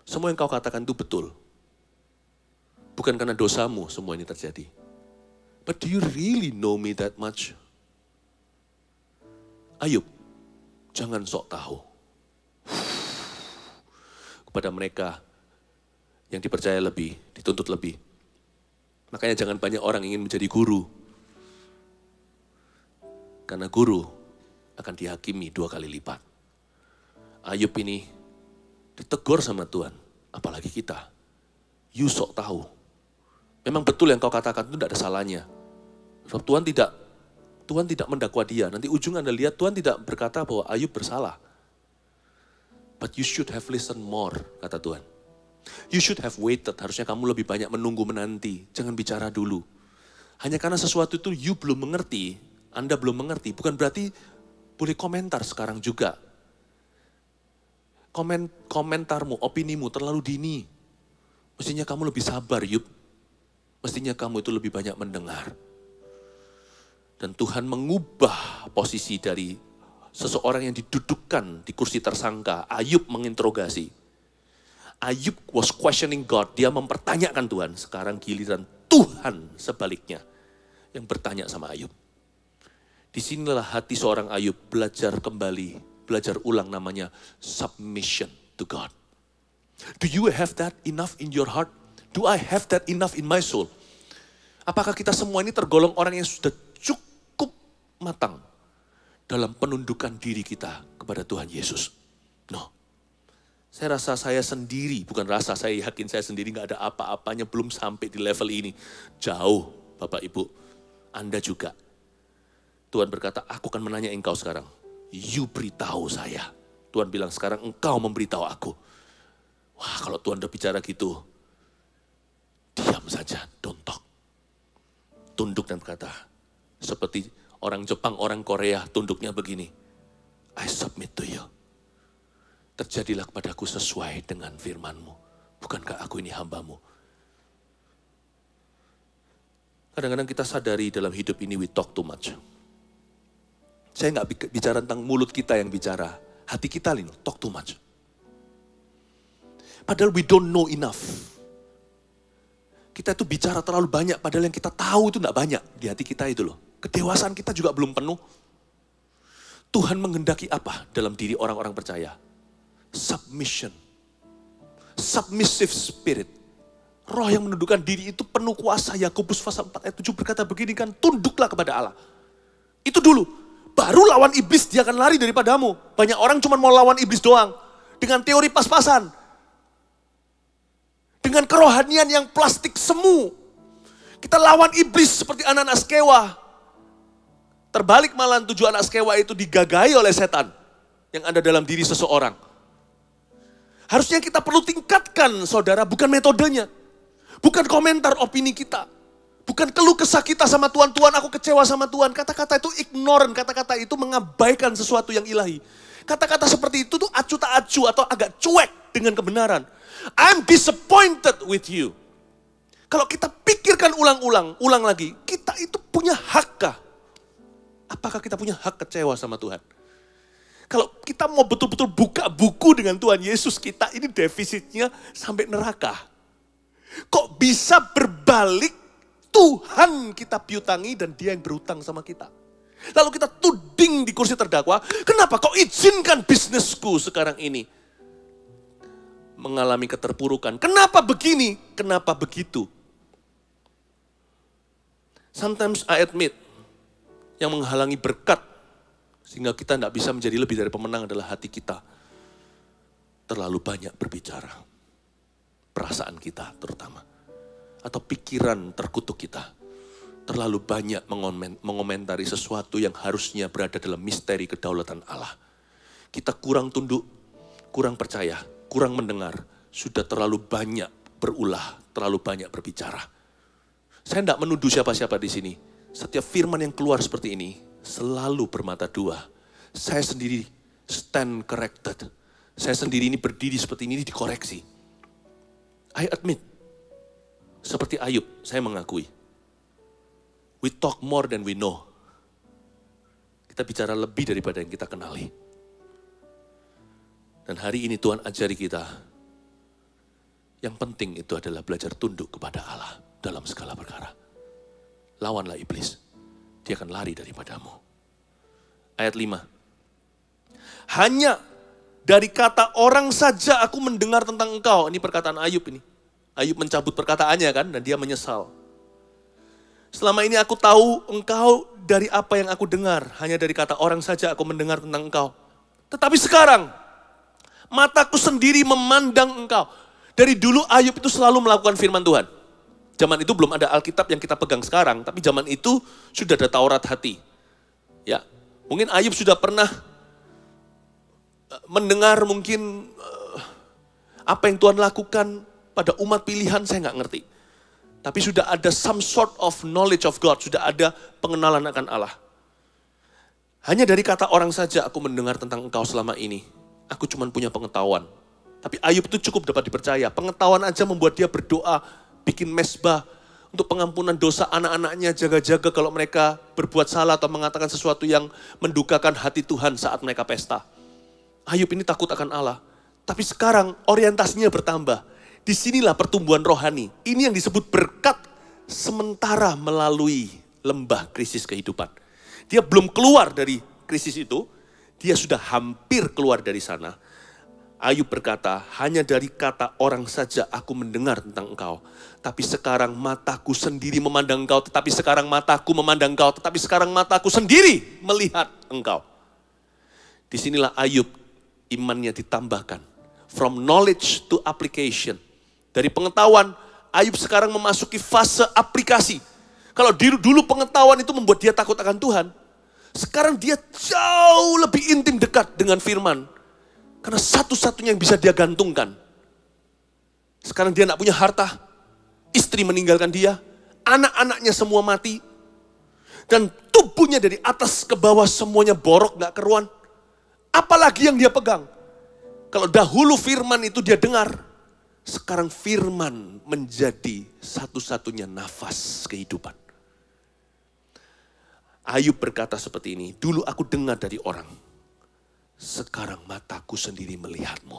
semua yang kau katakan itu betul. Bukan karena dosamu semua ini terjadi. But do you really know me that much? Ayub, jangan sok tahu. Kepada mereka yang dipercaya lebih, dituntut lebih. Makanya jangan banyak orang ingin menjadi guru. Karena guru akan dihakimi 2 kali lipat. Ayub ini ditegur sama Tuhan, apalagi kita. You sok tahu. Memang betul yang kau katakan itu tidak ada salahnya. Sebab Tuhan tidak Tuhan tidak mendakwa dia. Nanti ujung Anda lihat Tuhan tidak berkata bahwa Ayub bersalah. But you should have listened more, kata Tuhan. You should have waited, harusnya kamu lebih banyak menunggu menanti. Jangan bicara dulu. Hanya karena sesuatu itu you belum mengerti, Anda belum mengerti, bukan berarti boleh komentar sekarang juga. Komentarmu, opinimu terlalu dini. Mestinya kamu lebih sabar, Yub. Mestinya kamu itu lebih banyak mendengar. Dan Tuhan mengubah posisi dari seseorang yang didudukkan di kursi tersangka. Ayub menginterogasi. Ayub was questioning God. Dia mempertanyakan Tuhan. Sekarang giliran Tuhan sebaliknya yang bertanya sama Ayub. Disinilah hati seorang Ayub belajar kembali, belajar ulang namanya submission to God. Do you have that enough in your heart? Do I have that enough in my soul? Apakah kita semua ini tergolong orang yang sudah cukup matang dalam penundukan diri kita kepada Tuhan Yesus? No. Saya rasa saya sendiri, bukan rasa, saya yakin saya sendiri gak ada apa-apanya, belum sampai di level ini. Jauh, Bapak Ibu. Anda juga. Tuhan berkata, aku akan menanya engkau sekarang. You beritahu saya. Tuhan bilang, sekarang engkau memberitahu aku. Wah, kalau Tuhan udah bicara gitu, diam saja, don't talk. Tunduk dan berkata, seperti orang Jepang, orang Korea, tunduknya begini. I submit to you. Terjadilah kepadaku sesuai dengan firman-Mu. Bukankah aku ini hamba-Mu? Kadang-kadang kita sadari dalam hidup ini we talk too much. Saya nggak bicara tentang mulut kita yang bicara. Hati kita talk too much. Padahal we don't know enough. Kita itu bicara terlalu banyak, padahal yang kita tahu itu nggak banyak di hati kita itu loh. Kedewasaan kita juga belum penuh. Tuhan menghendaki apa dalam diri orang-orang percaya? Submission. Submissive spirit. Roh yang menundukkan diri itu penuh kuasa. Yakobus pasal 4 ayat 7 berkata begini kan, tunduklah kepada Allah. Itu dulu. Baru lawan iblis dia akan lari daripadamu. Banyak orang cuma mau lawan iblis doang. Dengan teori pas-pasan. Dengan kerohanian yang plastik semu. Kita lawan iblis seperti anak-anak Askewa. Terbalik malah 7 anak Askewa itu digagahi oleh setan. Yang ada dalam diri seseorang. Harusnya kita perlu tingkatkan saudara, bukan metodenya. Bukan komentar opini kita. Bukan keluh kesah kita sama Tuhan, Tuhan aku kecewa sama Tuhan. Kata-kata itu ignorant, kata-kata itu mengabaikan sesuatu yang ilahi. Kata-kata seperti itu tuh acu tak acu atau agak cuek dengan kebenaran. I'm disappointed with you. Kalau kita pikirkan ulang lagi, kita itu punya hakkah? Apakah kita punya hak kecewa sama Tuhan? Kalau kita mau betul-betul buka buku dengan Tuhan Yesus, kita ini defisitnya sampai neraka. Kok bisa berbalik, Tuhan kita piutangi dan dia yang berhutang sama kita. Lalu kita tuding di kursi terdakwa, kenapa kau izinkan bisnisku sekarang ini mengalami keterpurukan? Kenapa begini? Kenapa begitu? Sometimes I admit, yang menghalangi berkat, sehingga kita tidak bisa menjadi lebih dari pemenang adalah hati kita. Terlalu banyak berbicara. Perasaan kita terutama. Atau pikiran terkutuk kita. Terlalu banyak mengomentari sesuatu yang harusnya berada dalam misteri kedaulatan Allah. Kita kurang tunduk, kurang percaya, kurang mendengar. Sudah terlalu banyak berulah, terlalu banyak berbicara. Saya tidak menuduh siapa-siapa di sini. Setiap firman yang keluar seperti ini, selalu bermata dua. Saya sendiri stand corrected. Saya sendiri ini berdiri seperti ini dikoreksi. I admit, seperti Ayub, saya mengakui. We talk more than we know. Kita bicara lebih daripada yang kita kenali. Dan hari ini Tuhan ajari kita, yang penting itu adalah belajar tunduk kepada Allah dalam segala perkara. Lawanlah iblis, dia akan lari daripadamu. Ayat 5. Hanya dari kata orang saja aku mendengar tentang engkau. Ini perkataan Ayub ini. Ayub mencabut perkataannya kan, dan dia menyesal. Selama ini aku tahu engkau dari apa yang aku dengar. Hanya dari kata orang saja aku mendengar tentang engkau. Tetapi sekarang, mataku sendiri memandang engkau. Dari dulu Ayub itu selalu melakukan firman Tuhan. Zaman itu belum ada Alkitab yang kita pegang sekarang. Tapi zaman itu sudah ada Taurat hati. Ya, mungkin Ayub sudah pernah mendengar mungkin apa yang Tuhan lakukan pada umat pilihan, saya nggak ngerti. Tapi sudah ada some sort of knowledge of God, sudah ada pengenalan akan Allah. Hanya dari kata orang saja aku mendengar tentang engkau selama ini. Aku cuma punya pengetahuan. Tapi Ayub itu cukup dapat dipercaya. Pengetahuan aja membuat dia berdoa, bikin mesbah untuk pengampunan dosa anak-anaknya, jaga-jaga kalau mereka berbuat salah atau mengatakan sesuatu yang mendukakan hati Tuhan saat mereka pesta. Ayub ini takut akan Allah. Tapi sekarang orientasinya bertambah. Disinilah pertumbuhan rohani. Ini yang disebut berkat sementara melalui lembah krisis kehidupan. Dia belum keluar dari krisis itu, dia sudah hampir keluar dari sana. Ayub berkata, hanya dari kata orang saja aku mendengar tentang engkau. Tapi sekarang mataku sendiri memandang engkau, tetapi sekarang mataku memandang engkau, tetapi sekarang mataku sendiri melihat engkau. Disinilah Ayub imannya ditambahkan. From knowledge to application. Dari pengetahuan, Ayub sekarang memasuki fase aplikasi. Kalau dulu pengetahuan itu membuat dia takut akan Tuhan, sekarang dia jauh lebih intim dekat dengan firman. Karena satu-satunya yang bisa dia gantungkan. Sekarang dia tidak punya harta, istri meninggalkan dia, anak-anaknya semua mati, dan tubuhnya dari atas ke bawah semuanya borok, gak keruan. Apalagi yang dia pegang. Kalau dahulu firman itu dia dengar, sekarang firman menjadi satu-satunya nafas kehidupan. Ayub berkata seperti ini, dulu aku dengar dari orang, sekarang mataku sendiri melihatmu.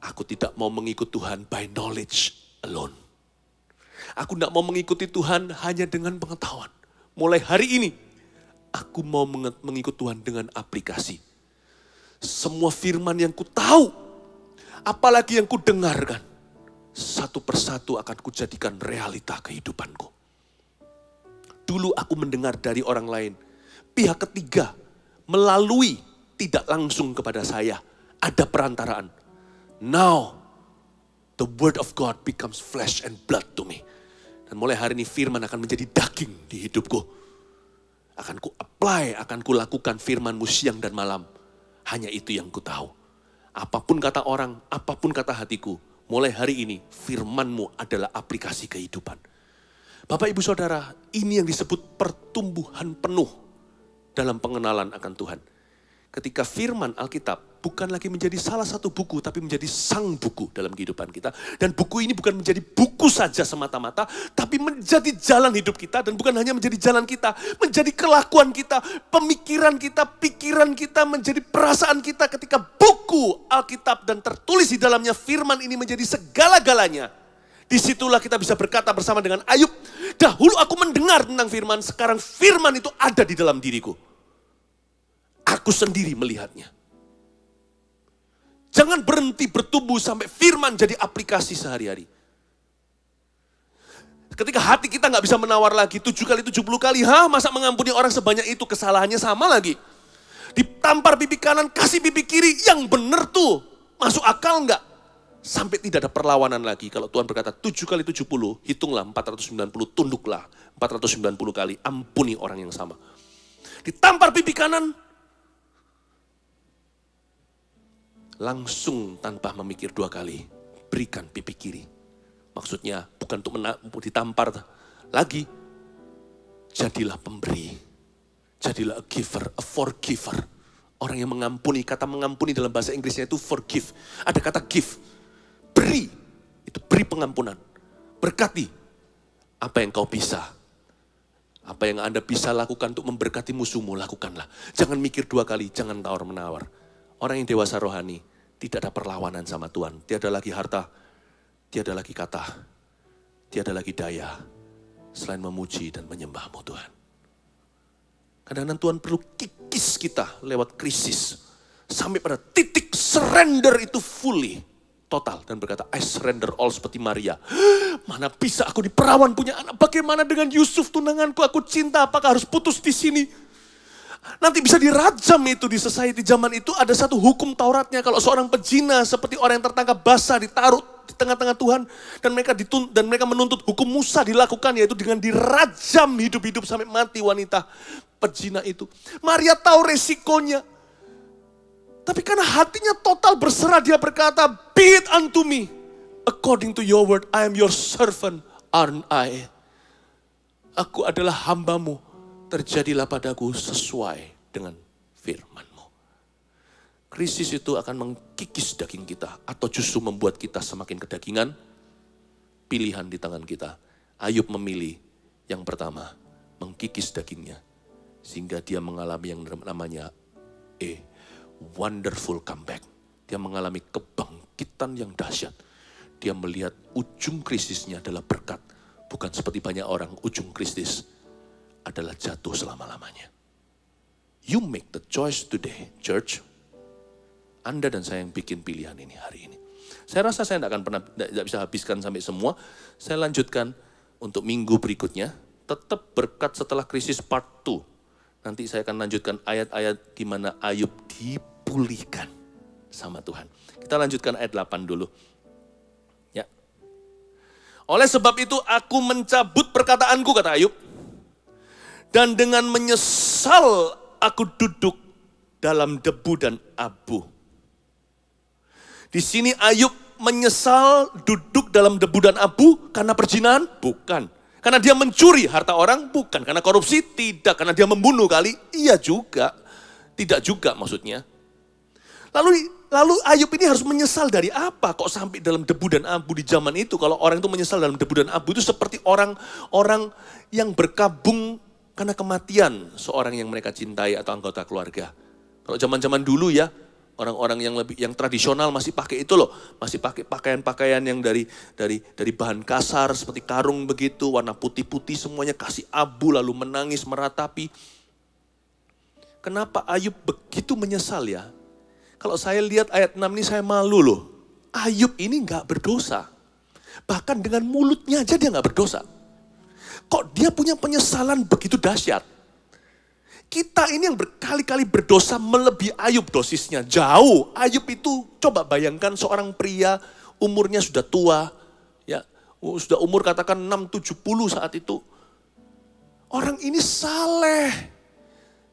Aku tidak mau mengikut Tuhan by knowledge alone. Aku tidak mau mengikuti Tuhan hanya dengan pengetahuan. Mulai hari ini, aku mau mengikut Tuhan dengan aplikasi. Semua firman yang ku tahu, apalagi yang ku dengarkan, satu persatu akan kujadikan realita kehidupanku. Dulu aku mendengar dari orang lain, pihak ketiga melalui tidak langsung kepada saya, ada perantaraan. Now, the word of God becomes flesh and blood to me. Dan mulai hari ini firman akan menjadi daging di hidupku. Akan ku apply, akan ku lakukan firman-Mu siang dan malam. Hanya itu yang ku tahu. Apapun kata orang, apapun kata hatiku, mulai hari ini firman-Mu adalah aplikasi kehidupan. Bapak, Ibu, Saudara, ini yang disebut pertumbuhan penuh dalam pengenalan akan Tuhan. Ketika firman Alkitab bukan lagi menjadi salah satu buku, tapi menjadi sang buku dalam kehidupan kita. Dan buku ini bukan menjadi buku saja semata-mata, tapi menjadi jalan hidup kita. Dan bukan hanya menjadi jalan kita, menjadi kelakuan kita, pemikiran kita, pikiran kita, menjadi perasaan kita ketika buku Alkitab dan tertulis di dalamnya firman ini menjadi segala-galanya. Disitulah kita bisa berkata bersama dengan Ayub, dahulu aku mendengar tentang firman, sekarang firman itu ada di dalam diriku. Aku sendiri melihatnya. Jangan berhenti bertumbuh sampai firman jadi aplikasi sehari-hari. Ketika hati kita gak bisa menawar lagi, 7 kali 70 kali, masa mengampuni orang sebanyak itu, kesalahannya sama lagi. Ditampar pipi kanan, kasih pipi kiri, yang benar tuh, masuk akal gak? Sampai tidak ada perlawanan lagi. Kalau Tuhan berkata 7 kali 70, hitunglah 490, tunduklah 490 kali, ampuni orang yang sama. Ditampar pipi kanan, langsung tanpa memikir 2 kali, berikan pipi kiri. Maksudnya bukan untuk ditampar lagi, jadilah pemberi, jadilah a giver, a forgiver. Orang yang mengampuni, kata mengampuni dalam bahasa Inggrisnya itu forgive. Ada kata give. Beri, itu beri pengampunan. Berkati apa yang kau bisa. Apa yang Anda bisa lakukan untuk memberkati musuhmu, lakukanlah. Jangan mikir 2 kali, jangan tawar-menawar. Orang yang dewasa rohani, tidak ada perlawanan sama Tuhan. Tiada lagi harta, tiada lagi kata, tiada lagi daya, selain memuji dan menyembah-Mu Tuhan. Kadang-kadang Tuhan perlu kikis kita lewat krisis. Sampai pada titik surrender itu fully. Total, dan berkata, I surrender all seperti Maria. Mana bisa aku di perawan punya anak? Bagaimana dengan Yusuf tunanganku? Aku cinta, apakah harus putus di sini? Nanti bisa dirajam itu di society zaman itu. Ada satu hukum Tauratnya, kalau seorang pezina seperti orang yang tertangkap basah ditaruh di tengah-tengah Tuhan, dan mereka menuntut hukum Musa dilakukan, yaitu dengan dirajam hidup-hidup sampai mati wanita. pezina itu. Maria tahu resikonya. Tapi karena hatinya total berserah, dia berkata, "Be it unto me, according to your word, I am your servant, aren't I?" Aku adalah hambamu, terjadilah padaku sesuai dengan firman-mu. Krisis itu akan mengkikis daging kita, atau justru membuat kita semakin kedagingan. Pilihan di tangan kita. Ayub memilih yang pertama, mengkikis dagingnya, sehingga dia mengalami yang namanya wonderful comeback. Dia mengalami kebangkitan yang dahsyat. Dia melihat ujung krisisnya adalah berkat. Bukan seperti banyak orang, ujung krisis adalah jatuh selama-lamanya. You make the choice today, church. Anda dan saya yang bikin pilihan ini hari ini. Saya rasa saya tidak bisa habiskan sampai semua. Saya lanjutkan untuk minggu berikutnya. Tetap berkat setelah krisis part 2. Nanti saya akan lanjutkan ayat-ayat di mana Ayub dipulihkan sama Tuhan. Kita lanjutkan ayat 8 dulu. Ya. Oleh sebab itu aku mencabut perkataanku, kata Ayub. Dan dengan menyesal aku duduk dalam debu dan abu. Di sini Ayub menyesal duduk dalam debu dan abu karena perzinahan? Bukan. Karena dia mencuri harta orang? Bukan. Karena korupsi? Tidak. Karena dia membunuh kali? Iya juga. Tidak juga maksudnya. Lalu Ayub ini harus menyesal dari apa? Kok sampai dalam debu dan abu di zaman itu? Kalau orang itu menyesal dalam debu dan abu itu seperti orang yang berkabung karena kematian seorang yang mereka cintai atau anggota keluarga. Kalau zaman-zaman dulu ya, orang-orang yang tradisional masih pakai itu loh, masih pakai pakaian-pakaian yang dari bahan kasar seperti karung begitu, warna putih-putih semuanya, kasih abu lalu menangis meratapi. Kenapa Ayub begitu menyesal ya? Kalau saya lihat ayat 6 ini saya malu loh. Ayub ini gak berdosa. Bahkan dengan mulutnya aja dia gak berdosa. Kok dia punya penyesalan begitu dahsyat? Kita ini yang berkali-kali berdosa melebihi Ayub dosisnya. Jauh. Ayub itu coba bayangkan seorang pria umurnya sudah tua. Ya, sudah umur katakan 6-70 saat itu. Orang ini saleh.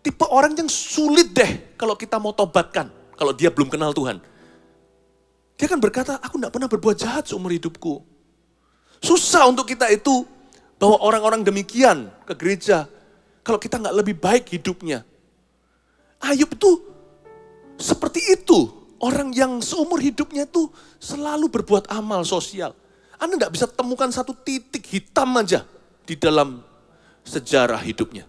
Tipe orang yang sulit deh kalau kita mau tobatkan. Kalau dia belum kenal Tuhan. Dia kan berkata, aku gak pernah berbuat jahat seumur hidupku. Susah untuk kita itu bawa orang-orang demikian ke gereja. Kalau kita gak lebih baik hidupnya. Ayub itu seperti itu. Orang yang seumur hidupnya itu selalu berbuat amal sosial. Anda gak bisa temukan satu titik hitam aja di dalam sejarah hidupnya.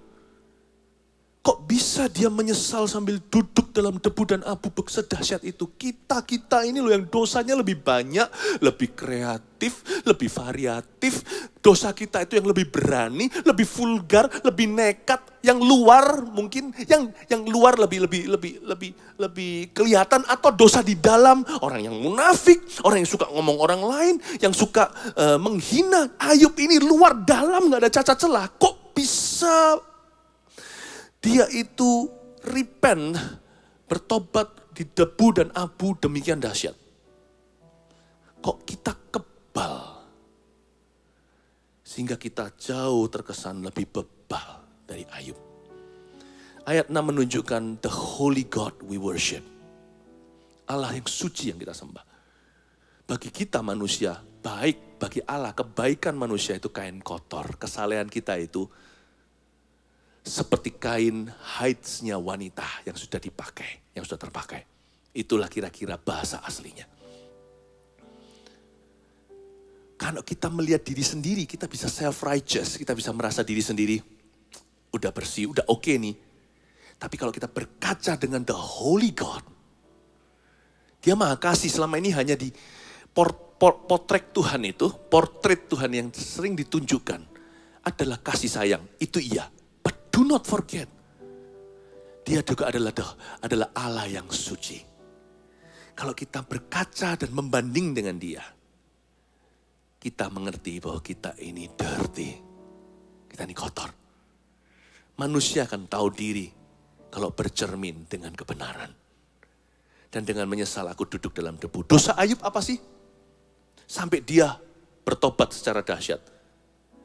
Kok bisa dia menyesal sambil duduk dalam debu dan abu sedahsyat itu? Kita ini loh yang dosanya lebih banyak, lebih kreatif, lebih variatif. Dosa kita itu yang lebih berani, lebih vulgar, lebih nekat. Yang luar mungkin, yang luar lebih kelihatan. Atau dosa di dalam, orang yang munafik, orang yang suka ngomong orang lain, yang suka menghina. Ayub ini luar dalam gak ada cacat celah. Kok bisa dia itu repent, bertobat di debu dan abu demikian dahsyat? Kok kita kebal? Sehingga kita jauh terkesan lebih bebal dari Ayub. Ayat 6 menunjukkan the holy God we worship. Allah yang suci yang kita sembah. Bagi kita manusia baik, bagi Allah kebaikan manusia itu kain kotor. Kesalehan kita itu seperti kain haidsnya wanita yang sudah dipakai, yang sudah terpakai. Itulah kira-kira bahasa aslinya. Kalau kita melihat diri sendiri, kita bisa self-righteous, kita bisa merasa diri sendiri, udah bersih, udah oke nih. Tapi kalau kita berkaca dengan the holy God, dia maha kasih. Selama ini hanya di potret Tuhan itu, portrait Tuhan yang sering ditunjukkan adalah kasih sayang, itu iya. Do not forget, dia juga adalah Allah yang suci. Kalau kita berkaca dan membanding dengan dia, kita mengerti bahwa kita ini dirty. Kita ini kotor. Manusia akan tahu diri kalau bercermin dengan kebenaran. Dan dengan menyesal aku duduk dalam debu. Dosa Ayub apa sih? Sampai dia bertobat secara dahsyat.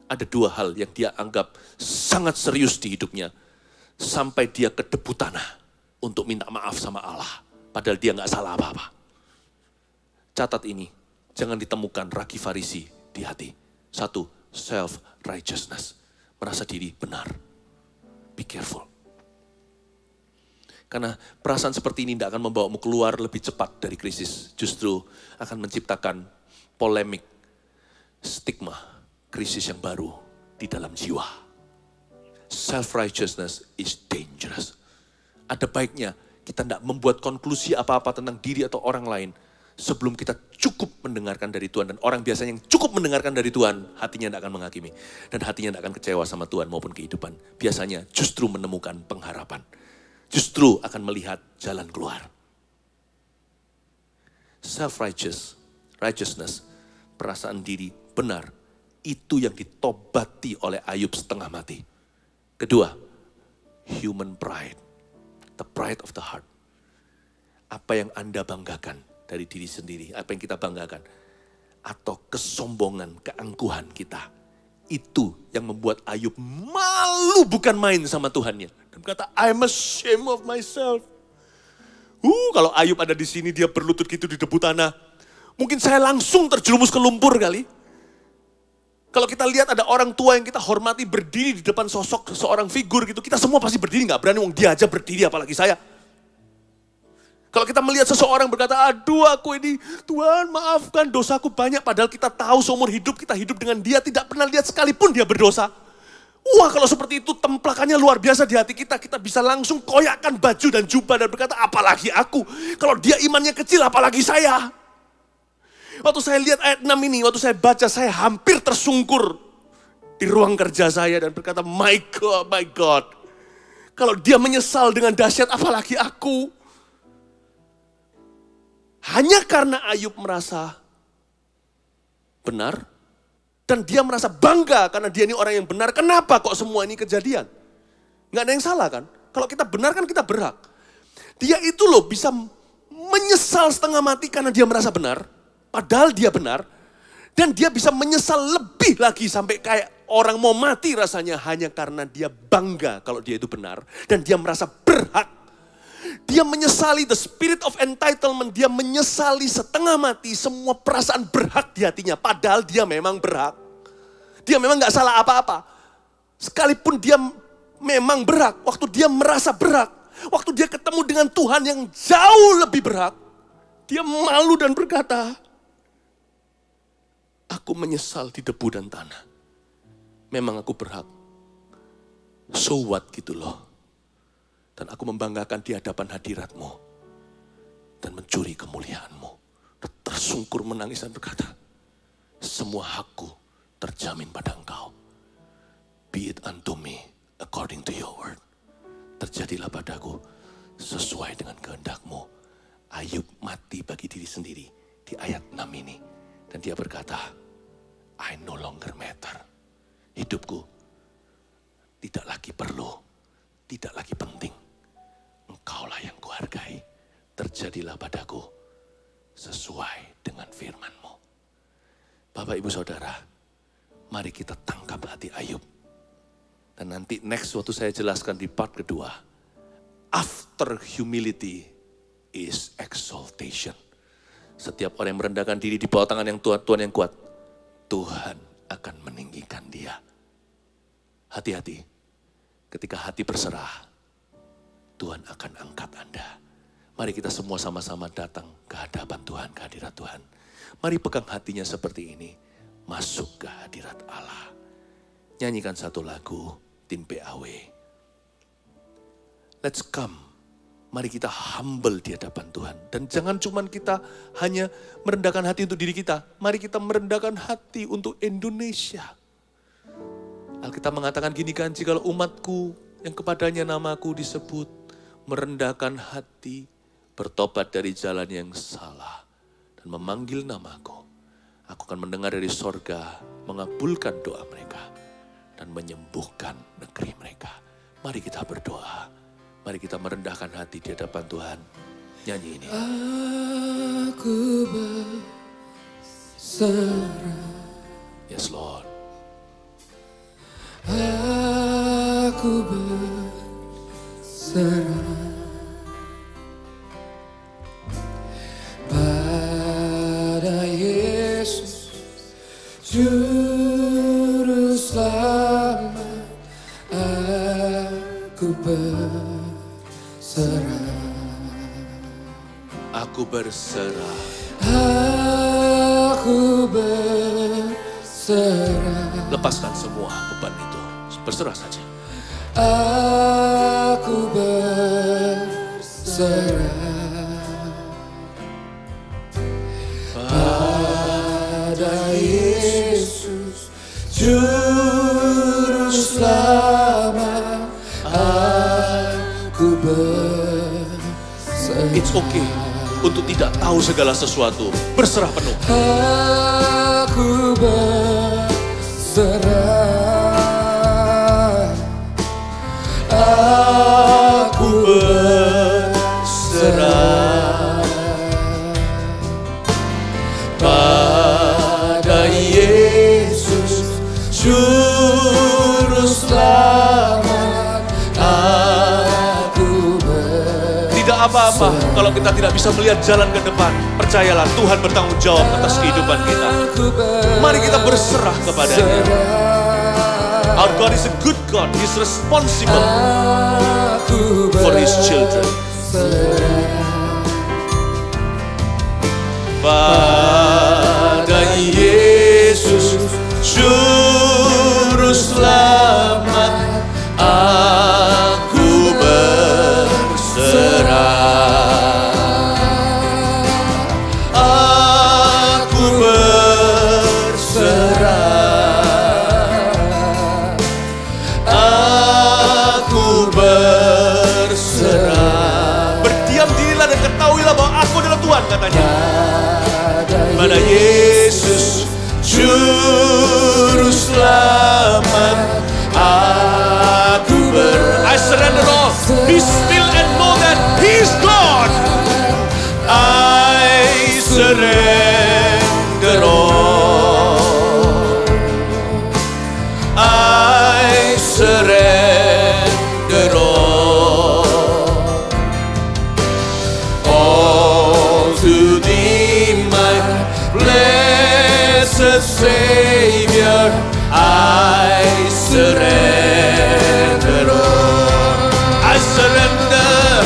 Ada dua hal yang dia anggap sangat serius di hidupnya. sampai dia ke debu tanah untuk minta maaf sama Allah. Padahal dia nggak salah apa-apa. Catat ini, jangan ditemukan ragi Farisi di hati. 1, self-righteousness. Merasa diri benar. Be careful. Karena perasaan seperti ini tidak akan membawamu keluar lebih cepat dari krisis. Justru akan menciptakan polemik, stigma, krisis yang baru di dalam jiwa. Self-righteousness is dangerous. Ada baiknya kita tidak membuat konklusi apa-apa tentang diri atau orang lain sebelum kita cukup mendengarkan dari Tuhan. Dan orang biasanya yang cukup mendengarkan dari Tuhan, hatinya tidak akan menghakimi. Dan hatinya tidak akan kecewa sama Tuhan maupun kehidupan. Biasanya justru menemukan pengharapan. Justru akan melihat jalan keluar. Self-righteousness, perasaan diri benar, itu yang ditobati oleh Ayub setengah mati. Kedua, human pride, the pride of the heart. Apa yang Anda banggakan dari diri sendiri, apa yang kita banggakan, atau kesombongan, keangkuhan kita, itu yang membuat Ayub malu bukan main sama Tuhannya. Dan berkata, I'm ashamed of myself. Kalau Ayub ada di sini, dia berlutut gitu di debu tanah. Mungkin saya langsung terjerumus ke lumpur kali. Kalau kita lihat ada orang tua yang kita hormati berdiri di depan sosok seorang figur gitu, kita semua pasti berdiri, gak berani, dia aja berdiri apalagi saya. Kalau kita melihat seseorang berkata, aduh aku ini, Tuhan maafkan dosaku banyak. Padahal kita tahu seumur hidup kita hidup dengan dia, tidak pernah lihat sekalipun dia berdosa. Wah kalau seperti itu templakannya luar biasa di hati kita. Kita bisa langsung koyakkan baju dan jubah dan berkata, apalagi aku. Kalau dia imannya kecil, apalagi saya. Waktu saya lihat ayat 6 ini, waktu saya baca, saya hampir tersungkur di ruang kerja saya dan berkata, my God. Kalau dia menyesal dengan dahsyat, apalagi aku. Hanya karena Ayub merasa benar, dan dia merasa bangga karena dia ini orang yang benar. Kenapa kok semua ini kejadian? Nggak ada yang salah kan? Kalau kita benar kan kita berhak. Dia itu loh bisa menyesal setengah mati karena dia merasa benar. Padahal dia benar. Dan dia bisa menyesal lebih lagi sampai kayak orang mau mati rasanya hanya karena dia bangga kalau dia itu benar. Dan dia merasa berhak. Dia menyesali the spirit of entitlement. Dia menyesali setengah mati semua perasaan berhak di hatinya. Padahal dia memang berhak. Dia memang gak salah apa-apa. Sekalipun dia memang berhak. Waktu dia merasa berhak. Waktu dia ketemu dengan Tuhan yang jauh lebih berhak. Dia malu dan berkata, aku menyesal di debu dan tanah. Memang aku berhak. So what gitu loh. Dan aku membanggakan di hadapan hadirat-Mu. Dan mencuri kemuliaan-Mu. Tersungkur menangis dan berkata, semua hakku terjamin pada Engkau. Be it unto me according to your word. Terjadilah padaku sesuai dengan kehendak-Mu. Ayub mati bagi diri sendiri di ayat 6 ini. Dan dia berkata, I no longer matter. Hidupku tidak lagi perlu, tidak lagi penting. Engkaulah yang kuhargai. Terjadilah padaku sesuai dengan firman-Mu. Bapak Ibu Saudara, mari kita tangkap hati Ayub. Dan nanti next waktu saya jelaskan di part kedua. After humility is exaltation. Setiap orang yang merendahkan diri di bawah tangan yang Tuhan yang kuat, Tuhan akan meninggikan dia. Hati-hati, ketika hati berserah, Tuhan akan angkat Anda. Mari kita semua sama-sama datang ke hadapan Tuhan, ke hadirat Tuhan. Mari pegang hatinya seperti ini, masuk ke hadirat Allah. Nyanyikan satu lagu, tim PAW. Let's come. Mari kita humble di hadapan Tuhan. Dan jangan cuman kita hanya merendahkan hati untuk diri kita. Mari kita merendahkan hati untuk Indonesia. Alkitab mengatakan gini kan, jikalau umatku yang kepadanya namaku disebut, merendahkan hati, bertobat dari jalan yang salah, dan memanggil namaku, aku akan mendengar dari sorga, mengabulkan doa mereka, dan menyembuhkan negeri mereka. Mari kita berdoa. Mari kita merendahkan hati di hadapan Tuhan. Nyanyi ini. Aku berserah. Yes Lord. Aku berserah. berserah pada Yesus Juru Selamat. Aku berserah. Aku berserah. Aku berserah. Lepaskan semua beban itu. Berserah saja. Aku berserah pada Yesus Juru Selamat. Aku berserah. It's okay untuk tidak tahu segala sesuatu. Berserah penuh. Aku berserah. Aku berserah pada Yesus Juru Selamat. Aku berserah. Tidak apa-apa kalau kita tidak bisa melihat jalan ke depan. Percayalah, Tuhan bertanggung jawab atas kehidupan kita. Mari kita berserah kepada-Nya. Our God is a good God. He's responsible for His children. Pada Yesus Juru Selamat, aku berserah. Aku berserah. Aku berserah. Berdiam dirilah dan ketahuilah bahwa aku adalah Tuhan, katanya. Pada Yesus Juru Selamat, aku I surrender all. Be still and know that He is God. I surrender all. I surrender all. All to Thee, my blessed Savior. I surrender all. I surrender.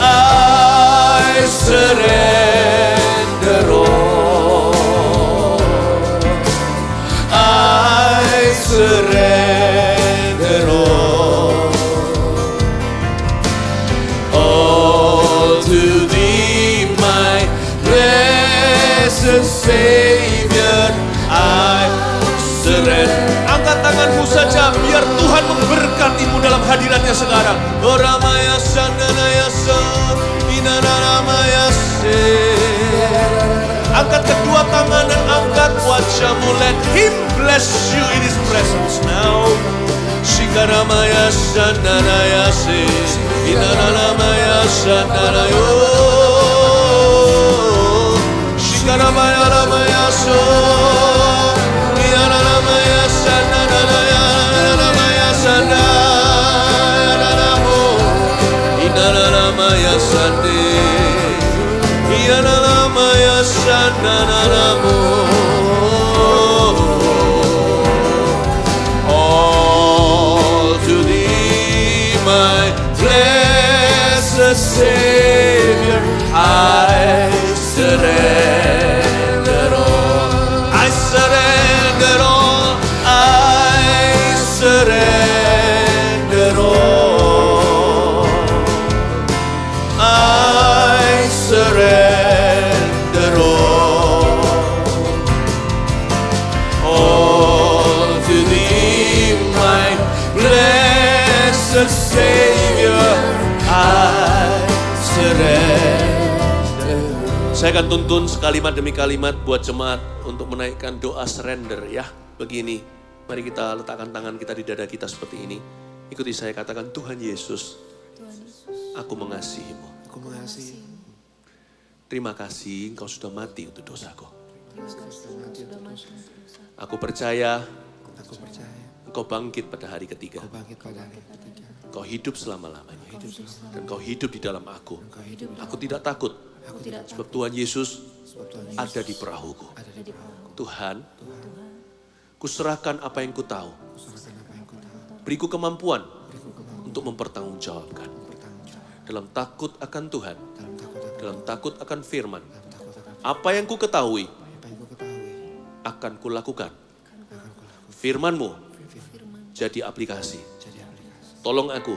I surrender all. I surrender all. All to Thee, my blessed Savior. I surrender. Angkat tanganmu saja, biar Tuhan memberkatimu dalam hadiratnya sekarang. Doramaya sandanaya san, inanaramaya se. Angkat kedua tangan dan angkat wajahmu. Let Him bless you in His presence now. Shikaramaya sandanaya se, inanaramaya sandanayo. Shikaramaya ramaya so. All to Thee, my blessed Savior, I surrender all. I surrender all. I surrender all. I surrender all. All to Thee, my blessed Savior, I surrender. Saya akan tuntun sekalimat demi kalimat buat jemaat untuk menaikkan doa surrender ya. Begini, mari kita letakkan tangan kita di dada kita seperti ini. Ikuti saya, katakan, Tuhan Yesus, aku mengasihi-Mu. Aku mengasihi. Terima kasih Engkau sudah mati untuk dosaku. Aku percaya Aku percaya Engkau bangkit pada hari ketiga. Kau bangkit pada hari ketiga. Kau hidup selama-lamanya. Dan kau hidup di dalam aku. Aku tidak takut. Sebab Tuhan Yesus ada di perahuku. Tuhan, kuserahkan apa yang ku tahu. Beriku kemampuan untuk mempertanggungjawabkan. Dalam takut akan Tuhan. Dalam takut akan firman. Apa yang ku ketahui akan ku lakukan. Firman-Mu jadi aplikasi. Tolong aku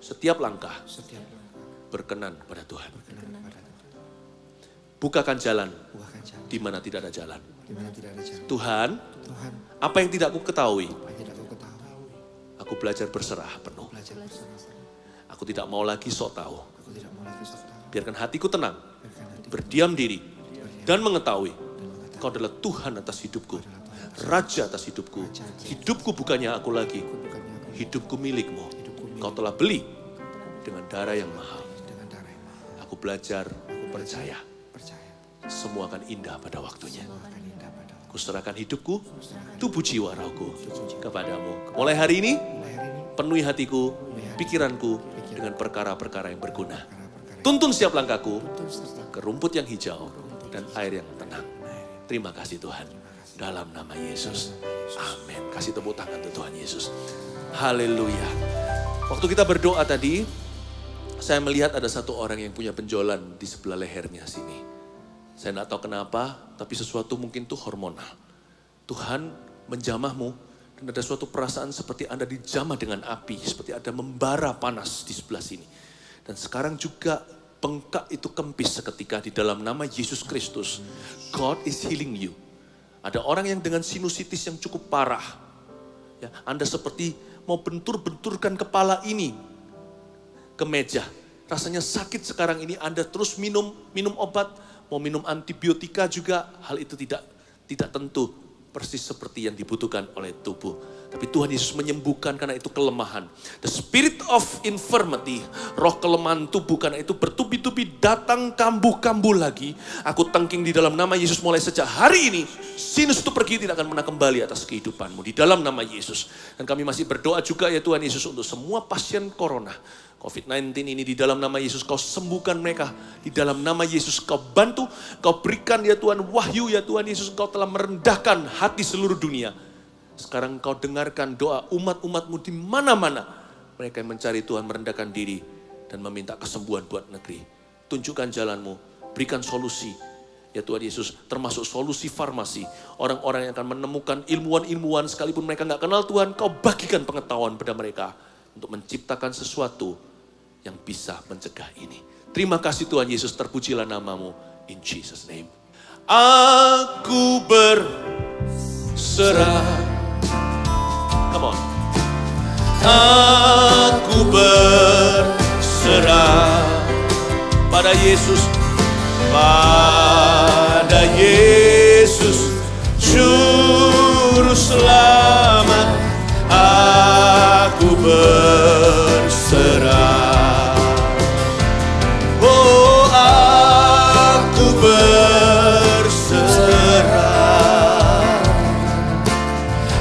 setiap langkah berkenan pada Tuhan. Bukakan jalan di mana tidak ada jalan. Tuhan, apa yang tidak aku ketahui, aku belajar berserah penuh. Aku tidak mau lagi sok tahu. Biarkan hatiku tenang, berdiam diri, dan mengetahui Kau adalah Tuhan atas hidupku, Raja atas hidupku. Hidupku bukannya aku lagi, hidupku milik-Mu. Kau telah beli dengan darah yang mahal. Aku belajar percaya, semua akan indah pada waktunya. Kuserahkan hidupku, tubuh jiwa rohku kepadamu. Mulai hari ini, penuhi hatiku, pikiranku dengan perkara-perkara yang berguna. Tuntun setiap langkahku ke rumput yang hijau dan air yang tenang. Terima kasih Tuhan. Dalam nama Yesus. Amin. Kasih tepuk tangan untuk Tuhan Yesus. Haleluya. Waktu kita berdoa tadi, saya melihat ada satu orang yang punya benjolan di sebelah lehernya sini. Saya tidak tahu kenapa, tapi sesuatu mungkin itu hormonal. Tuhan menjamahmu dan ada suatu perasaan seperti Anda dijamah dengan api, seperti ada membara panas di sebelah sini. Dan sekarang juga bengkak itu kempis seketika di dalam nama Yesus Kristus. God is healing you. Ada orang yang dengan sinusitis yang cukup parah. Ya, Anda seperti mau bentur-benturkan kepala ini ke meja. Rasanya sakit sekarang ini, Anda terus minum obat, mau minum antibiotika juga, hal itu tidak tentu persis seperti yang dibutuhkan oleh tubuh. Tapi Tuhan Yesus menyembuhkan karena itu kelemahan. The spirit of infirmity, roh kelemahan tubuh karena itu bertubi-tubi datang kambuh-kambuh lagi. Aku tengking di dalam nama Yesus mulai sejak hari ini. Sinus itu pergi, tidak akan pernah kembali atas kehidupanmu. Di dalam nama Yesus. Dan kami masih berdoa juga ya Tuhan Yesus untuk semua pasien corona. COVID-19 ini di dalam nama Yesus kau sembuhkan mereka. Di dalam nama Yesus kau bantu, kau berikan ya Tuhan wahyu ya Tuhan Yesus. Kau telah merendahkan hati seluruh dunia. Sekarang kau dengarkan doa umat-umatmu di mana-mana. Mereka yang mencari Tuhan merendahkan diri dan meminta kesembuhan buat negeri. Tunjukkan jalanmu, berikan solusi. Ya Tuhan Yesus, termasuk solusi farmasi. Orang-orang yang akan menemukan ilmuwan-ilmuwan sekalipun mereka gak kenal Tuhan, kau bagikan pengetahuan pada mereka. Untuk menciptakan sesuatu yang bisa mencegah ini. Terima kasih Tuhan Yesus, terpujilah namamu. In Jesus name. Aku berserah. Come on. Aku berserah pada Yesus. Pada Yesus, Juru Selamat. Aku berserah. Oh, aku berserah.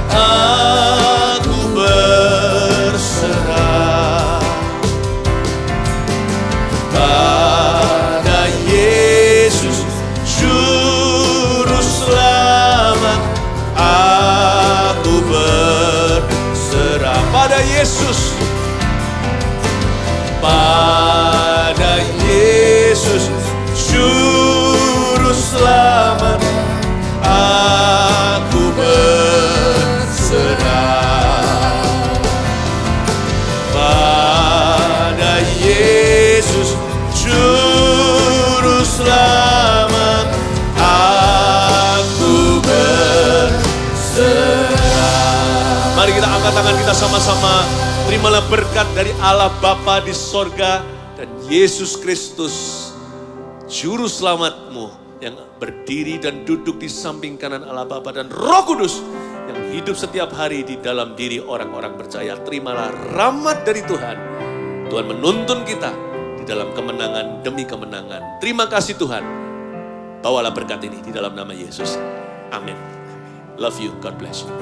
Aku berserah pada Yesus, Juru Selamat. Aku berserah pada Yesus, pada Yesus, Juru Selamat. Aku berserah pada Yesus, Juru Selamat. Aku berserah. Mari kita angkat tangan kita sama-sama. Terimalah berkat dari Allah Bapa di sorga dan Yesus Kristus, Juru Selamatmu yang berdiri dan duduk di samping kanan Allah Bapa, dan Roh Kudus yang hidup setiap hari di dalam diri orang-orang percaya. Terimalah rahmat dari Tuhan. Tuhan menuntun kita di dalam kemenangan demi kemenangan. Terima kasih Tuhan. Bawalah berkat ini di dalam nama Yesus. Amin. Love you. God bless you.